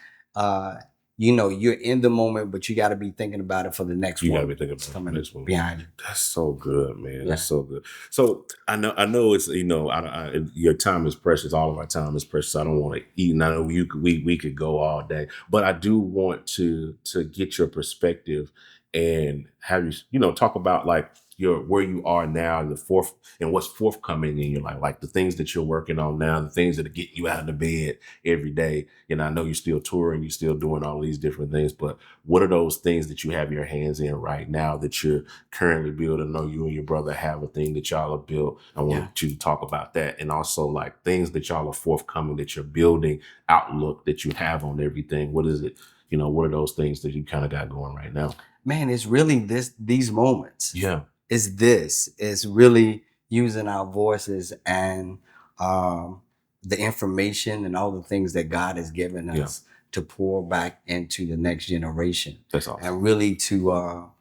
you're in the moment, but you got to be thinking about it for the next one. You got to be thinking about coming the next one behind you. That's so good, man. Yeah. That's so good. So I know it's, your time is precious. All of our time is precious. I don't want to eat. And I know we could go all day, but I do want to get your perspective and have you, talk about like where you are now and what's forthcoming in your life, like the things that you're working on now, the things that are getting you out of the bed every day. And I know you're still touring, you're still doing all these different things, but what are those things that you have your hands in right now that you're currently building? I know you and your brother have a thing that y'all have built. I want you to talk about that. And also like things that y'all are forthcoming, that you're building, outlook that you have on everything. What is it? What are those things that you kind of got going right now? Man, it's really these moments. Yeah. It's really using our voices and the information and all the things that God has given us to pour back into the next generation. That's awesome. And really to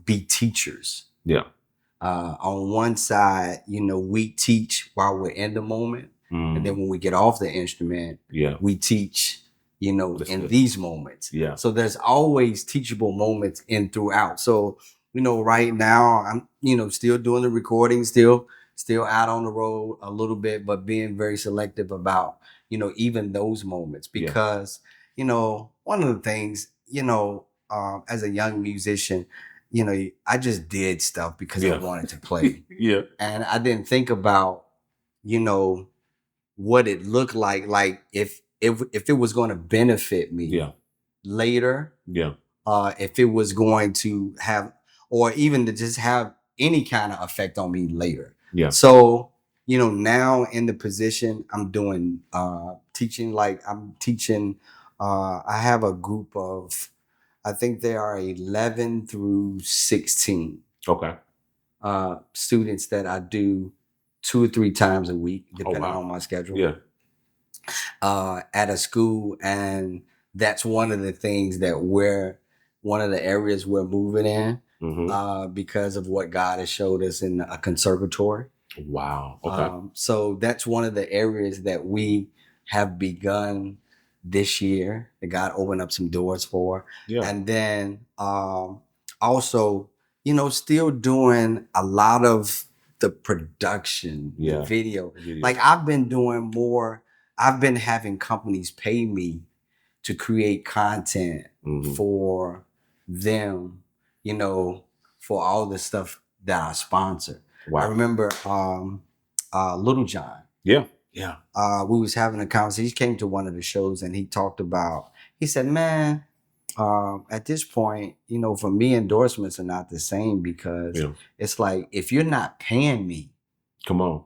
be teachers. Yeah. On one side, we teach while we're in the moment. And then when we get off the instrument, we teach, in these moments. Yeah. So there's always teachable moments in throughout. So, right now I'm, still doing the recording, still out on the road a little bit, but being very selective about, even those moments, because, one of the things, as a young musician, I just did stuff because I wanted to play. And I didn't think about, what it looked like if it was going to benefit me later. If it was going to have, or even to just have any kind of effect on me later. Yeah. So, now in the position I'm doing teaching, I have a group of I think they are 11 through 16 Okay. students that I do 2 or 3 times a week, depending wow. on my schedule. Yeah. At a school, and that's one of the things that one of the areas we're moving in because of what God has showed us in a conservatory. Wow. Okay. So that's one of the areas that we have begun this year that God opened up some doors for. Yeah. And then also, still doing a lot of the production, the video. Like I've been having companies pay me to create content for them, for all the stuff that I sponsor. Wow. I remember Little John. Yeah. Yeah. We was having a conversation. He came to one of the shows and he said, man, at this point, for me, endorsements are not the same because it's like, if you're not paying me, come on,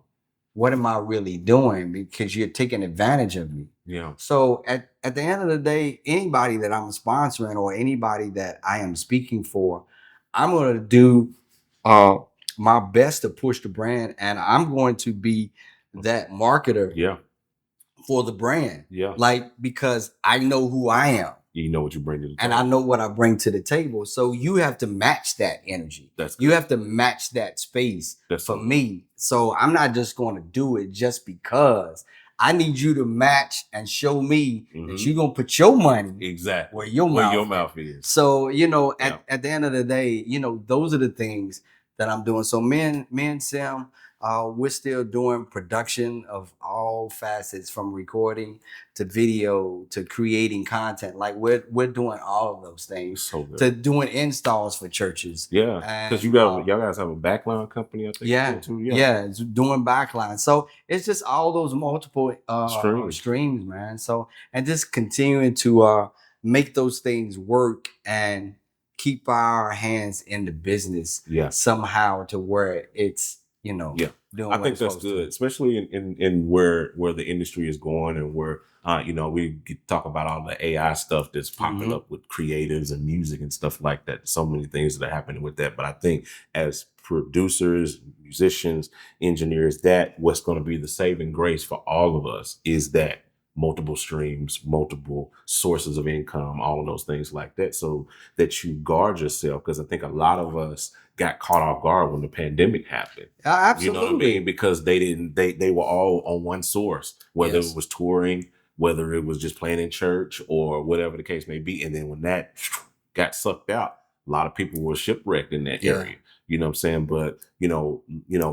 what am I really doing? Because you're taking advantage of me. Yeah. So at the end of the day, anybody that I'm sponsoring or anybody that I am speaking for, I'm going to do my best to push the brand, and I'm going to be that marketer for the brand. Yeah. Like, because I know who I am. You know what you bring to the table. And I know what I bring to the table. So you have to match that energy. You have to match that space for me. So I'm not just going to do it just because. I need you to match and show me that you're going to put your money where your mouth is. So, at the end of the day, those are the things that I'm doing. So me and Sam, we're still doing production of all facets, from recording to video to creating content. Like we're doing all of those things. To doing installs for churches. Yeah, because y'all guys have a backline company, I think. Too. It's doing backline. So it's just all those multiple streams, man. So, and just continuing to make those things work and keep our hands in the business somehow to where it's doing I think that's good, especially in where the industry is going, and where we talk about all the AI stuff that's popping up with creatives and music and stuff like that. So many things that are happening with that. But I think as producers, musicians, engineers, that what's going to be the saving grace for all of us is that multiple streams, multiple sources of income, all of those things like that, so that you guard yourself. Because I think a lot of us got caught off guard when the pandemic happened. Absolutely. You know what I mean? Because they were all on one source, whether it was touring, whether it was just playing in church or whatever the case may be. And then when that got sucked out, a lot of people were shipwrecked in that area. You know what I'm saying? But,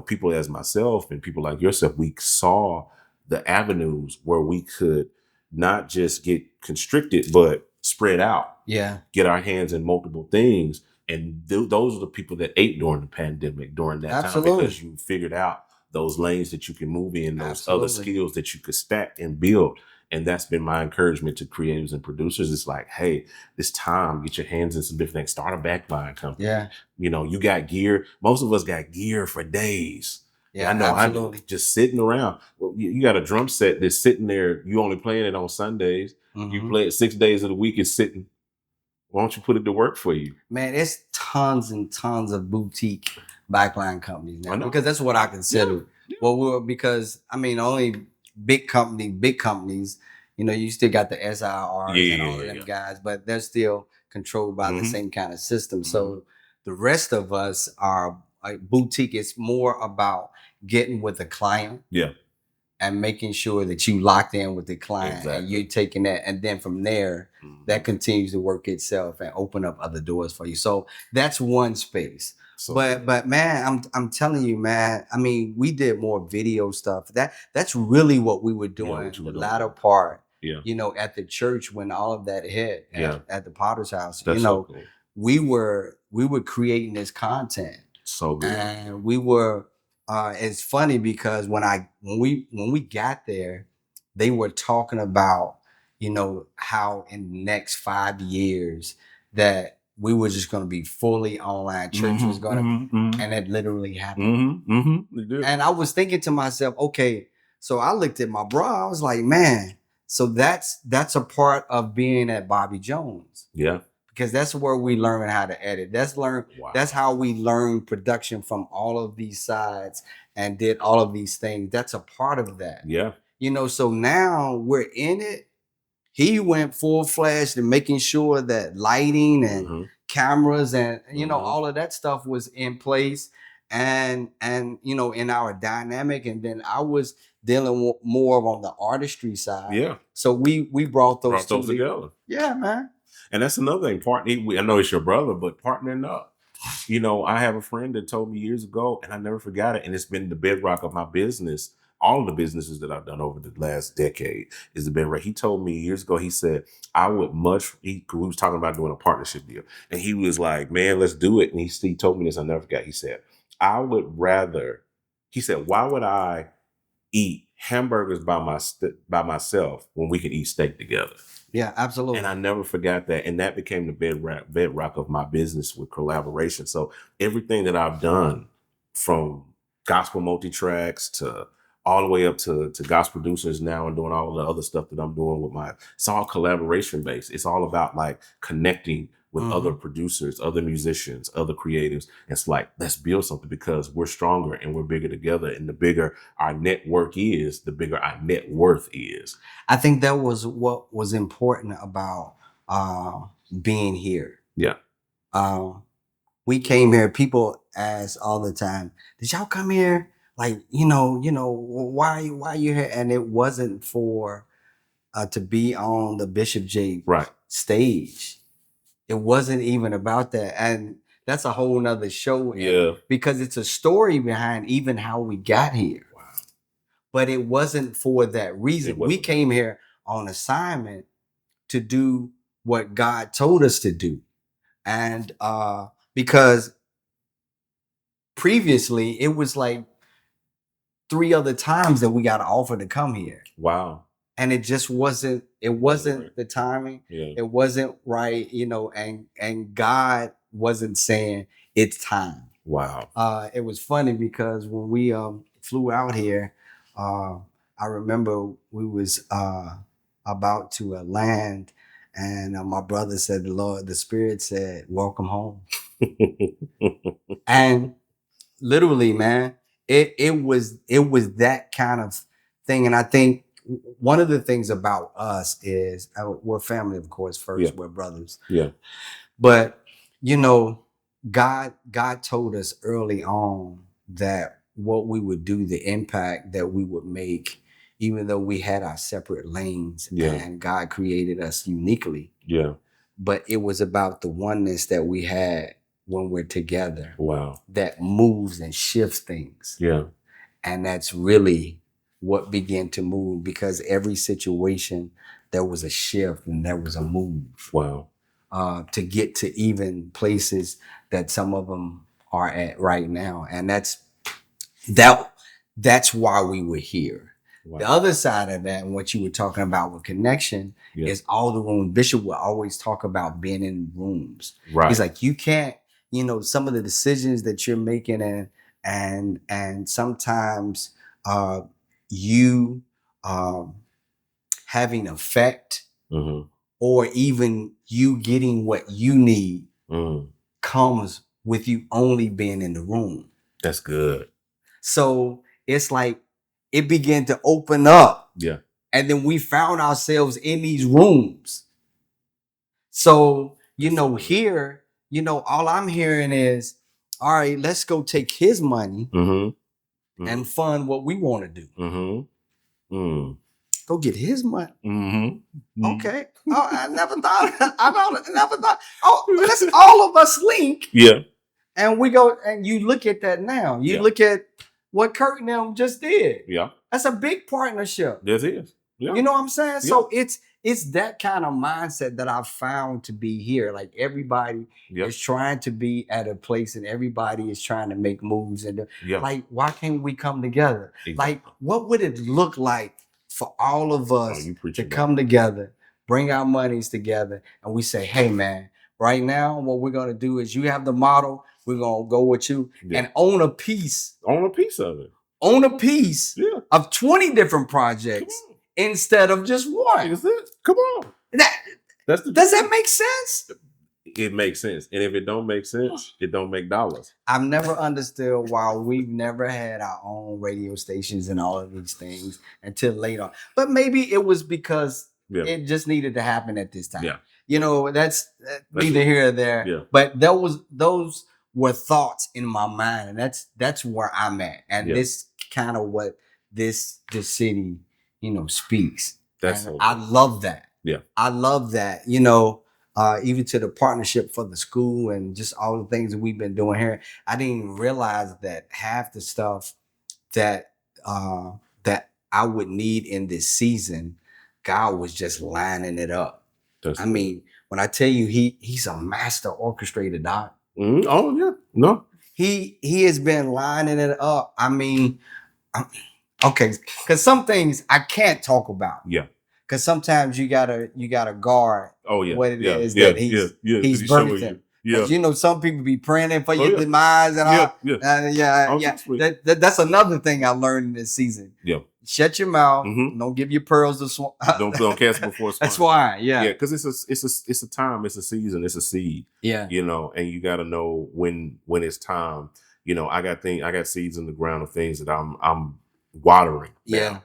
people as myself and people like yourself, we saw the avenues where we could not just get constricted, but spread out. Get our hands in multiple things. And those are the people that ate during the pandemic, during that time, because you figured out those lanes that you can move in, those other skills that you could stack and build. And that's been my encouragement to creatives and producers. It's like, hey, this time, get your hands in some different things. Start a backline company. You got gear. Most of us got gear for days. I know. Absolutely. I'm just sitting around. Well, you got a drum set that's sitting there. You only playing it on Sundays. You play it 6 days of the week. It's sitting. Why don't you put it to work for you? Man, it's tons and tons of boutique backline companies now, because that's what I consider. Well, because only big companies, you still got the SIRs and all of them guys, but they're still controlled by the same kind of system. So the rest of us are boutique. It's more about getting with the client. And making sure that you locked in with the client and you're taking that. And then from there, that continues to work itself and open up other doors for you. So that's one space. But man, I'm telling you, man, we did more video stuff. That's really what we were doing the latter part, at the church when all of that hit at the Potter's house. That's so cool. we were creating this content. So good. And we were it's funny because when we got there, they were talking about, how in the next 5 years that we were just going to be fully online. Church was going to, and it literally happened. And I was thinking to myself, okay, so I looked at my bra. I was like, man, so that's a part of being at Bobby Jones. because that's where we learn how to edit. That's how we learn production from all of these sides and did all of these things. That's a part of that. Yeah. So now we're in it. He went full-fledged and making sure that lighting and cameras and all of that stuff was in place and in our dynamic. And then I was dealing with more on the artistry side. Yeah. So we brought those two together. Yeah, man. And that's another thing. I know it's your brother, but partnering up. I have a friend that told me years ago, and I never forgot it. And it's been the bedrock of my business. All of the businesses that I've done over the last decade is the bedrock. He told me years ago, he said, we was talking about doing a partnership deal. And he was like, man, let's do it. And he told me this, I never forgot. He said, why would I eat hamburgers by myself when we could eat steak together? Yeah, absolutely. And I never forgot that. And that became the bedrock of my business with collaboration. So everything that I've done, from gospel multi-tracks to all the way up to gospel producers now and doing all the other stuff that I'm doing it's all collaboration based. It's all about like connecting with other producers, other musicians, other creatives. It's like, let's build something because we're stronger and we're bigger together. And the bigger our network is, the bigger our net worth is. I think that was what was important about being here. Yeah. We came here, people ask all the time, did y'all come here? Like, why you here? And it wasn't for to be on the Bishop J stage. It wasn't even about that. And that's a whole nother show. Yeah. Because it's a story behind even how we got here. Wow. But it wasn't for that reason. We came here on assignment to do what God told us to do. And because previously it was like 3 other times that we got an offer to come here. Wow. And it just wasn't the timing. Yeah. It wasn't right, and God wasn't saying it's time. Wow. It was funny because when we flew out here, I remember we was about to land, and my brother said, the Spirit said, welcome home. And literally, man, it was that kind of thing. And I think one of the things about us is we're family, of course, first. Yeah. We're brothers. Yeah. But, God told us early on that what we would do, the impact that we would make, even though we had our separate lanes and God created us uniquely. Yeah. But it was about the oneness that we had when we're together. Wow. That moves and shifts things. Yeah. And that's really what began to move, because every situation there was a shift and there was a move. Wow. To get to even places that some of them are at right now. And that's why we were here. Wow. The other side of that, and what you were talking about with connection, is all the rooms. Bishop will always talk about being in rooms. Right. He's like, you can't, some of the decisions that you're making and sometimes you having effect, or even you getting what you need, comes with you only being in the room. That's good. So it's like it began to open up. Yeah. And then we found ourselves in these rooms. So, here, all I'm hearing is, all right, let's go take his money and fund what we want to do. Go get his money. Okay. Oh, I never thought. Oh, let's all of us link. Yeah. And we go, and you look at that now. You look at what Kirk and them just did. Yeah. That's a big partnership. This is. Yeah. You know what I'm saying? Yeah. So it's that kind of mindset that I've found to be here. Like everybody is trying to be at a place, and everybody is trying to make moves. And like, why can't we come together? Exactly. Like, what would it look like for all of us to come together, bring our monies together, and we say, hey, man, right now, what we're going to do is, you have the model, we're going to go with you and own a piece. Own a piece of it. Own a piece of 20 different projects instead of just one. Come on. Does that make sense? it makes sense. And if it don't make sense, it don't make dollars. I've never understood why we've never had our own radio stations and all of these things until later. But maybe it was because it just needed to happen at this time. Yeah. That's neither here or there. Yeah. But those were thoughts in my mind, and that's where I'm at. And this kind of what this city, speaks. I love that. Yeah. I love that. Even to the partnership for the school and just all the things that we've been doing here. I didn't even realize that half the stuff that I would need in this season, God was just lining it up. I mean, when I tell you he's a master orchestrator, Doc. Mm-hmm. Oh yeah, no. He has been lining it up. I mean, okay, because some things I can't talk about. Yeah. Because sometimes you gotta guard what it is that he's birthing. Yeah. Some people be praying for your demise and all. That's another thing I learned in this season. Yeah. Shut your mouth. Mm-hmm. Don't give your pearls to swine. don't cast before swine. That's why. Yeah. Yeah. Because it's a time. It's a season. It's a seed. Yeah. And you got to know when it's time. I got seeds in the ground of things that I'm watering. Now. Yeah.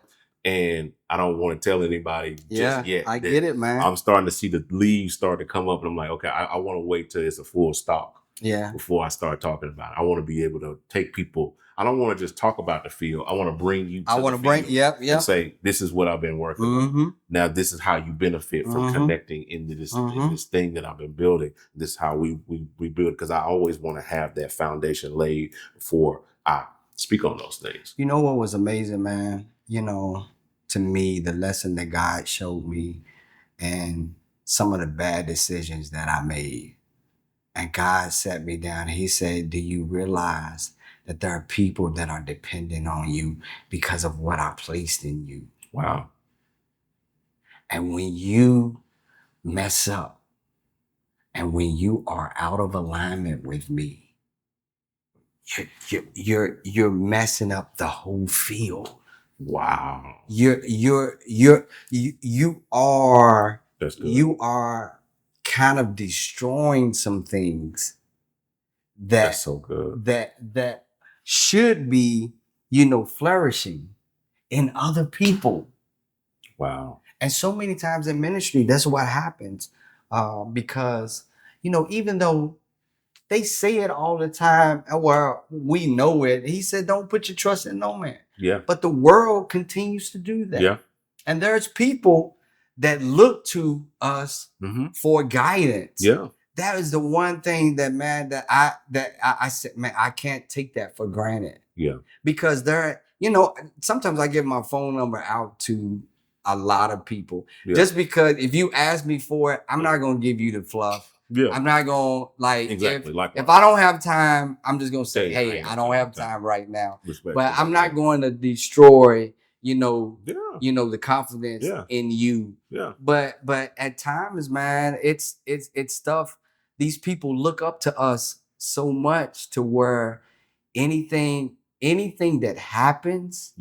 And I don't want to tell anybody just yet. I get it, man. I'm starting to see the leaves start to come up, and I'm like, okay, I want to wait till it's a full stalk. Yeah. Before I start talking about it, I want to be able to take people. I don't want to just talk about the field. I want to bring you. And say, this is what I've been working on. Now, this is how you benefit from connecting into this thing that I've been building. This is how we build, because I always want to have that foundation laid before I speak on those things. You know what was amazing, man? To me, the lesson that God showed me and some of the bad decisions that I made. And God sat me down and he said, do you realize that there are people that are dependent on you because of what I placed in you? Wow. And when you mess up and when you are out of alignment with me, you're messing up the whole field. Wow. You are kind of destroying some things that's so good. That should be, flourishing in other people. Wow. And so many times in ministry, that's what happens. Because, even though they say it all the time, well, we know it. He said, don't put your trust in no man. Yeah. But the world continues to do that. Yeah. And there's people that look to us for guidance. Yeah. That is the one thing that I said, man, I can't take that for granted. Yeah. Because sometimes I give my phone number out to a lot of people. Yeah. Just because if you ask me for it, I'm not going to give you the fluff. Yeah. I'm not going to if I don't have time, I'm just going to say, hey, I don't have time right now. But I'm not going to destroy, the confidence in you. Yeah. But at times, man, it's stuff. These people look up to us so much to where anything that happens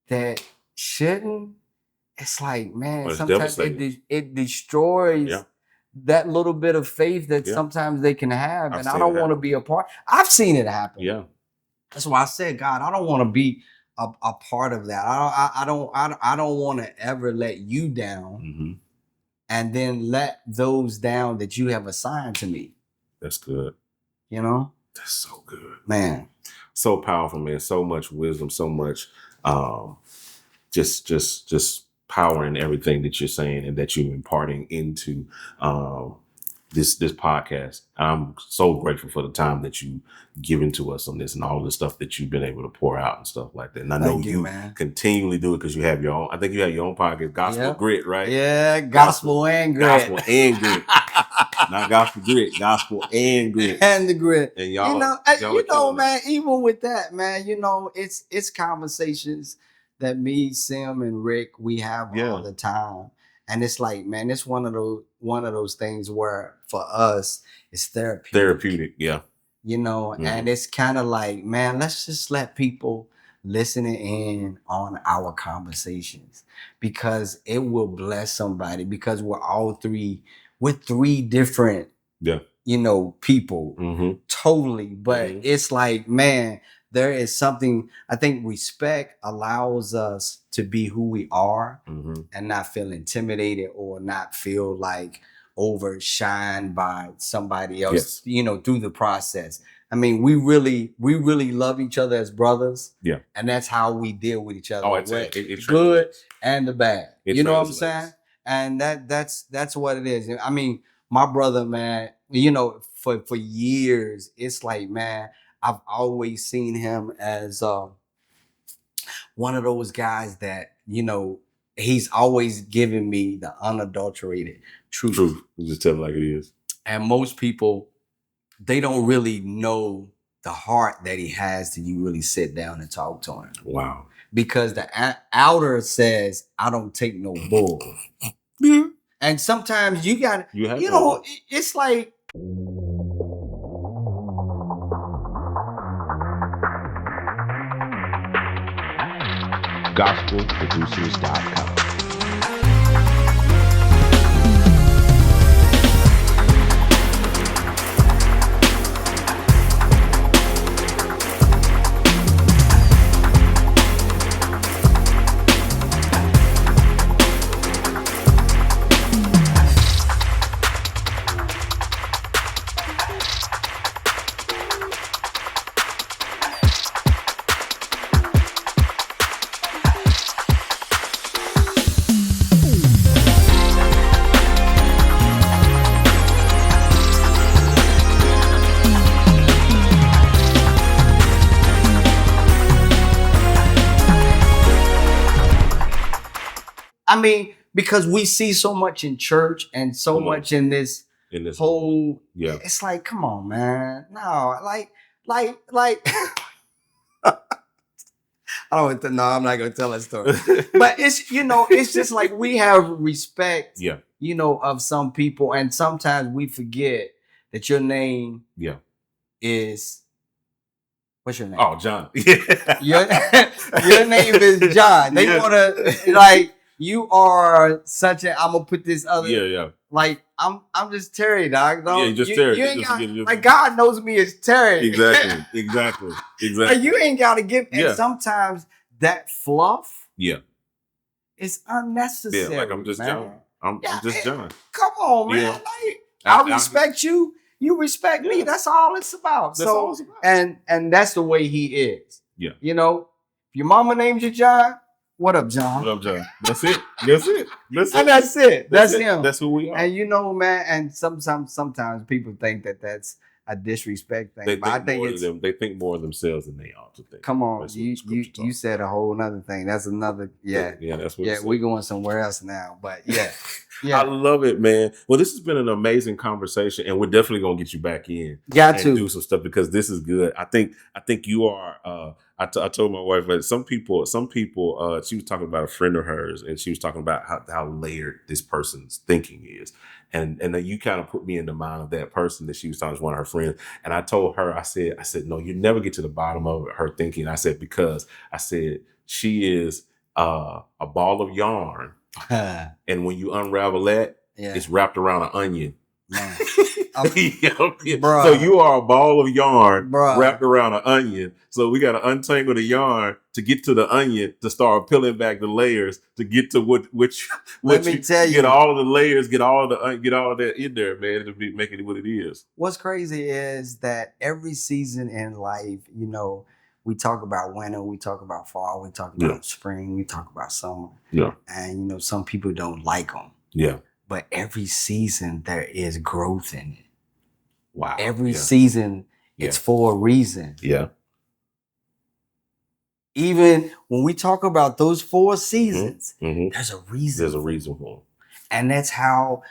that shouldn't, it's like, man, sometimes it destroys that little bit of faith that sometimes they can have. And I don't want to be a part. I've seen it happen. Yeah. That's why I said, God, I don't want to be a part of that. I don't want to ever let you down and then let those down that you have assigned to me. That's good. That's so good. Man. So powerful, man. So much wisdom, so much just power in everything that you're saying and that you're imparting into this podcast. I'm so grateful for the time that you given to us on this and all the stuff that you've been able to pour out and stuff like that. And I know you continually do it because you have your own. I think you have your own podcast, Gospel Grit, right? Yeah, Gospel and Grit. Gospel and Grit. Not Gospel Grit, Gospel and Grit. And the Grit. And y'all, man, even with that, man, it's conversations that me, Sim, and Rick, we have all the time. And it's like, man, it's one of those things where for us, it's therapeutic. Therapeutic, yeah. And it's kind of like, man, let's just let people listen in on our conversations because it will bless somebody because we're three different people totally. But it's like, man, there is something, I think respect allows us to be who we are and not feel intimidated or not feel like overshined by somebody else, through the process. I mean, we really love each other as brothers. Yeah. And that's how we deal with each other. Oh, it's good and the bad. It you know what I'm translates. saying? And that's what it is. I mean, my brother, man, for years, it's like, man, I've always seen him as one of those guys that, he's always giving me the unadulterated truth. You just tell him like it is. And most people, they don't really know the heart that he has till you really sit down and talk to him. Wow. Because the outer says, I don't take no bull. Yeah. And sometimes you got, it's like. GospelProducers.com. I mean, because we see so much in church and so much in this whole, it's like, come on, man. No, like, I'm not going to tell that story. But it's, it's just like we have respect, of some people. And sometimes we forget that your name is, what's your name? Oh, John. your name is John. They want to, like, you are such a, I'm going to put this other, like, I'm just Terry, dog. Yeah, just Terry. You ain't got, like, God knows me as Terry. Exactly. Like, you ain't got to give, and sometimes that fluff is unnecessary. Yeah, like, I'm just John. I'm just John. Come on, man. Like, I respect you. You respect me. That's all it's about. That's all it's about. And that's the way he is. Yeah. If your mama named you John, what up, John? What up, John? That's it. And that's it. That's him. That's who we are. And man, and sometimes people think that that's a disrespect thing. They think more of themselves than they ought to think. Come on, you said a whole nother thing. That's another, that's what. Yeah, we're going somewhere else now, but yeah. I love it, man. Well, this has been an amazing conversation, and we're definitely gonna get you back in. Got to do some stuff because this is good. I think you are. I told my wife that some people. She was talking about a friend of hers, and she was talking about how layered this person's thinking is, and then you kind of put me in the mind of that person that she was talking to, one of her friends, and I told her, I said, no, you never get to the bottom of her thinking. I said because she is a ball of yarn. And when you unravel that, it's wrapped around an onion. So you are a ball of yarn wrapped around an onion. So we got to untangle the yarn to get to the onion to start peeling back the layers to get to what get all of the layers, get all of that in there, man, to make it what it is. What's crazy is that every season in life, we talk about winter, we talk about fall, we talk about spring, we talk about summer. Yeah. And, some people don't like them. Yeah. But every season there is growth in it. Wow. Every season, it's for a reason. Yeah. Even when we talk about those 4 seasons, there's a reason. There's a reason for them. And that's how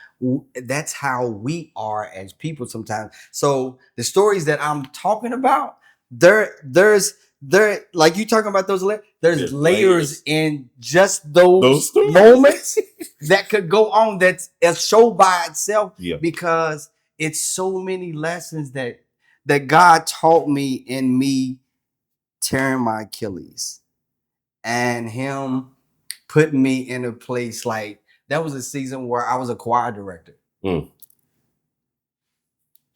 we are as people sometimes. So the stories that I'm talking about, there's like you talking about those there's layers in just those moments that could go on. That's a show by itself because it's so many lessons that God taught me in me tearing my Achilles and him putting me in a place like that was a season where I was a choir director.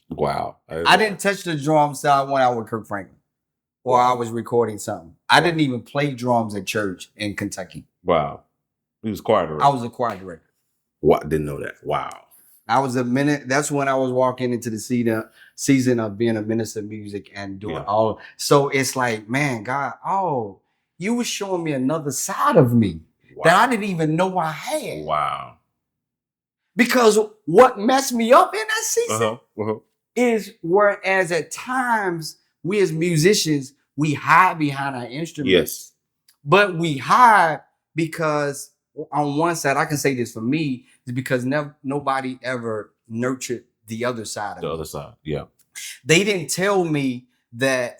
Wow. I didn't touch the drums till I went out with Kirk Franklin, or I was recording something. I didn't even play drums at church in Kentucky. Wow. He was choir director. I was a choir director. What? Didn't know that. Wow. I was that's when I was walking into the season of being a minister of music and doing all. So it's like, man, God, you were showing me another side of me that I didn't even know I had. Wow. Because what messed me up in that season is whereas at times we as musicians, we hide behind our instruments. Yes. But we hide because on one side, I can say this for me, is because nobody ever nurtured the other side of the me. other side. Yeah. They didn't tell me that,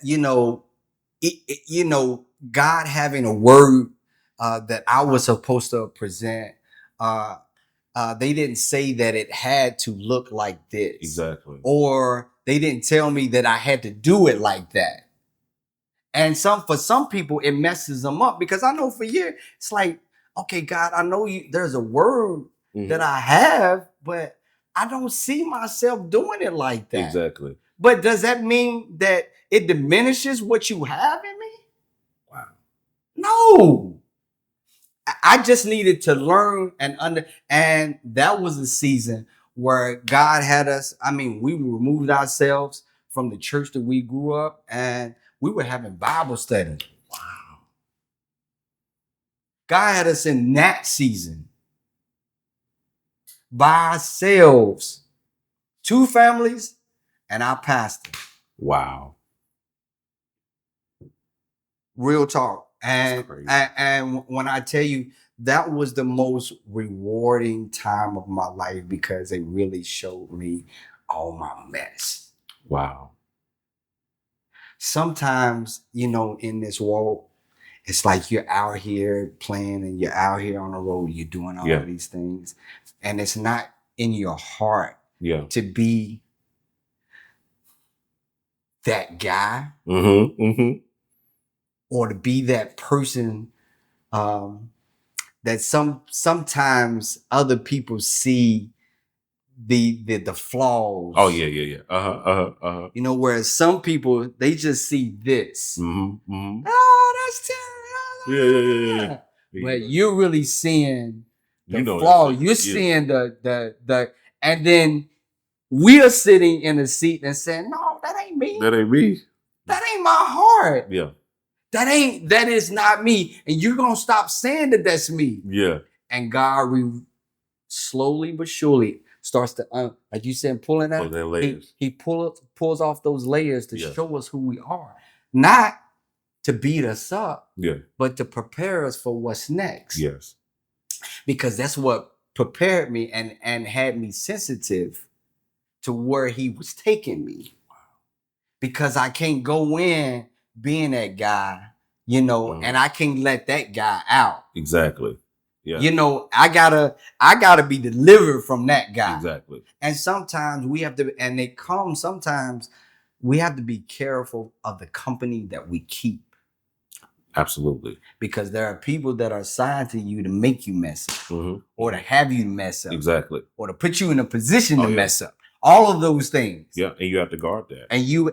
God having a word that I was supposed to present. They didn't say that it had to look like this. Exactly. Or they didn't tell me that I had to do it like that. And for some people, it messes them up because I know for years, it's like, okay, God, I know there's a word that I have, but I don't see myself doing it like that. Exactly. But does that mean that it diminishes what you have in me? Wow. No. I just needed to learn and that was a season where God had us. I mean, we removed ourselves from the church that we grew up and we were having Bible study. Wow. God had us in that season by ourselves, 2 families and our pastor. Wow. Real talk. And when I tell you, that was the most rewarding time of my life because it really showed me all my mess. Wow. Sometimes, in this walk, it's like you're out here playing and you're out here on the road, you're doing all of these things. And it's not in your heart to be that guy or to be that person that sometimes other people see the flaws. Oh yeah. Whereas some people they just see this. Oh, that's terrible. Yeah. But you're really seeing the flaw. You're seeing the and then we are sitting in a seat and saying, "No, that ain't me. That ain't me. That ain't my heart. Yeah. That is not me." And you're gonna stop saying that that's me. Yeah. And God slowly but surely starts to, like you said, pulling out. He pulls off those layers to show us who we are, not to beat us up, but to prepare us for what's next. Yes, because that's what prepared me and had me sensitive to where He was taking me. Because I can't go in being that guy, and I can't let that guy out. Exactly. Yeah. I gotta be delivered from that guy. Exactly. And sometimes we have to, sometimes we have to be careful of the company that we keep. Absolutely. Because there are people that are assigned to you to make you mess up or to have you mess up. Exactly. Or to put you in a position to mess up. All of those things. Yeah, and you have to guard that. And you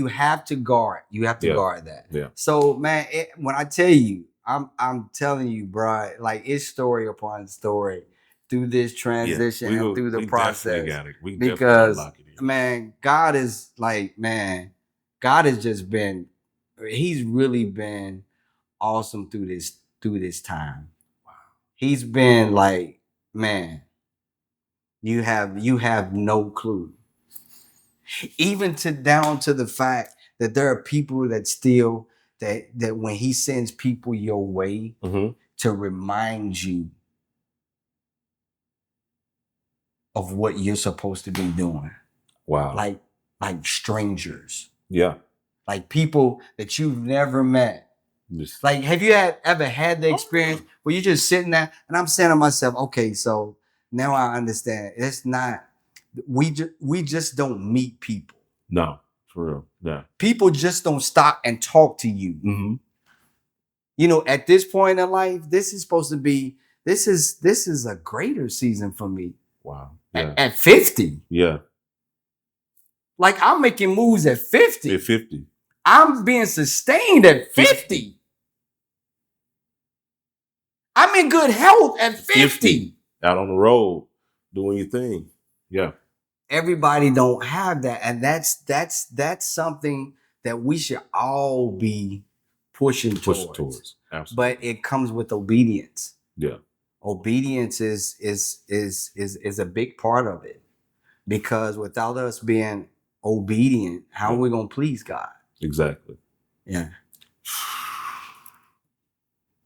have to guard. You have to guard that. Yeah. So, man, when I tell you, I'm telling you, bro, like it's story upon story through this transition and through the process. Because, man, God has just been, He's really been awesome through this time. Wow. He's been like, man, you have no clue. Even down to the fact that there are people that still that when He sends people your way to remind you of what you're supposed to be doing. Wow. Like strangers. Yeah. Like people that you've never met. Like, have you ever had the experience where you're just sitting there and I'm saying to myself, okay, so now I understand. It's not, we just don't meet people. No, for real. Yeah. People just don't stop and talk to you. At this point in life, this is supposed to be, this is a greater season for me. Wow. Yeah. At 50. Yeah. Like I'm making moves at 50. At 50. I'm being sustained at 50. I'm in good health at 50. Out on the road, doing your thing. Yeah. Everybody don't have that. And that's something that we should all be pushing towards. Absolutely. But it comes with obedience. Yeah. Obedience is a big part of it. Because without us being obedient, how are we gonna please God? Exactly. Yeah.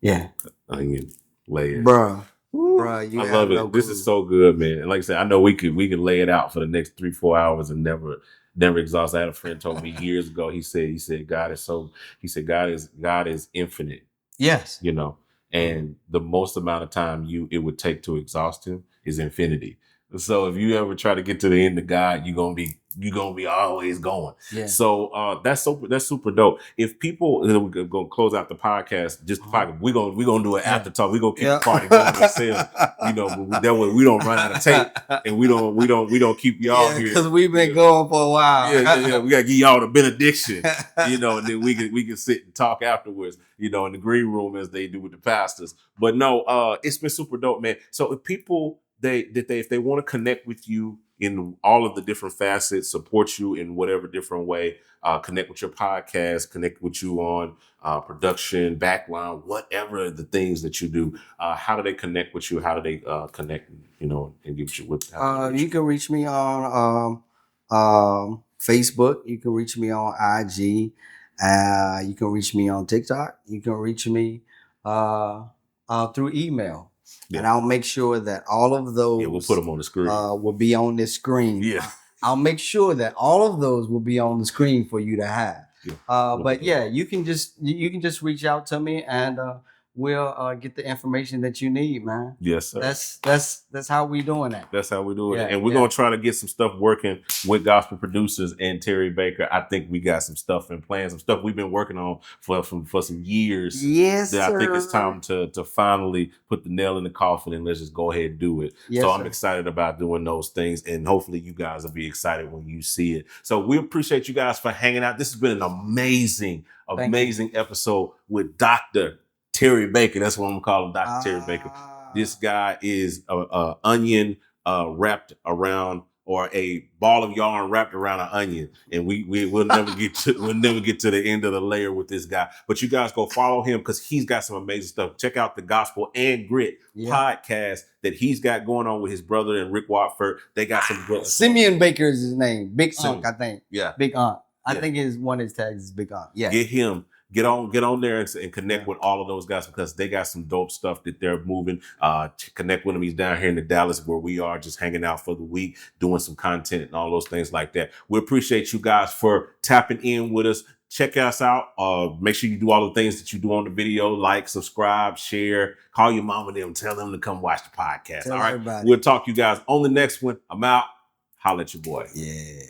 Yeah. Onion layers. Bruh, I love it. This is so good, man. Like I said, I know we could lay it out for the next 3-4 hours and never exhaust. I had a friend told me years ago. He said God is infinite. Yes. You know, and the most amount of time it would take to exhaust him is infinity. So if you ever try to get to the end of God, you're gonna be always going. Yeah. So that's super dope. If people, we're gonna close out the podcast. Just the podcast. We're gonna do an after talk. We're gonna keep the party going ourselves. You know, that way we don't run out of tape, and we don't keep y'all here because we've been going for a while. Yeah. We gotta give y'all the benediction. You know, and then we can sit and talk afterwards. You know, in the green room as they do with the pastors. But no, it's been super dope, man. So if people if they want to connect with you in all of the different facets, support you in whatever different way, connect with your podcast, connect with you on production, background, whatever the things that you do, how do they connect with you? How do they connect, you know, and get you with? You can reach me on Facebook. You can reach me on IG. You can reach me on TikTok. You can reach me through email. Yeah. And I'll make sure that all of those we'll put them on the screen. Will be on this screen. Yeah. I'll make sure that all of those will be on the screen for you to have. Yeah. But yeah, you can just reach out to me and we'll get the information that you need, man. Yes, sir. That's how we doing that. That's how we do it. Yeah, and we're gonna try to get some stuff working with gospel producers and Terry Baker. I think we got some stuff in plan, some stuff we've been working on for some years. Yes, that sir. I think it's time to finally put the nail in the coffin and let's just go ahead and do it. Yes, so sir. I'm excited about doing those things, and hopefully you guys will be excited when you see it. So we appreciate you guys for hanging out. This has been an amazing episode with Dr. Terry Baker. That's what I'm calling Dr. Terry Baker. This guy is a onion wrapped around, or a ball of yarn wrapped around an onion, and we'll never get to the end of the layer with this guy. But you guys go follow him because he's got some amazing stuff. Check out the Gospel and Grit podcast that he's got going on with his brother and Rick Watford. They got some good. Simeon Baker is his name. Big Unk, I think. Yeah, Big Unk. I think one of his tags is Big Unk. Yeah, get him. Get on there and connect with all of those guys because they got some dope stuff that they're moving. Connect with him. He's down here in the Dallas where we are, just hanging out for the week, doing some content and all those things like that. We appreciate you guys for tapping in with us. Check us out. Make sure you do all the things that you do on the video. Like, subscribe, share, call your mom and them, tell them to come watch the podcast. All right. We'll talk to you guys on the next one. I'm out. Holla at your boy. Yeah.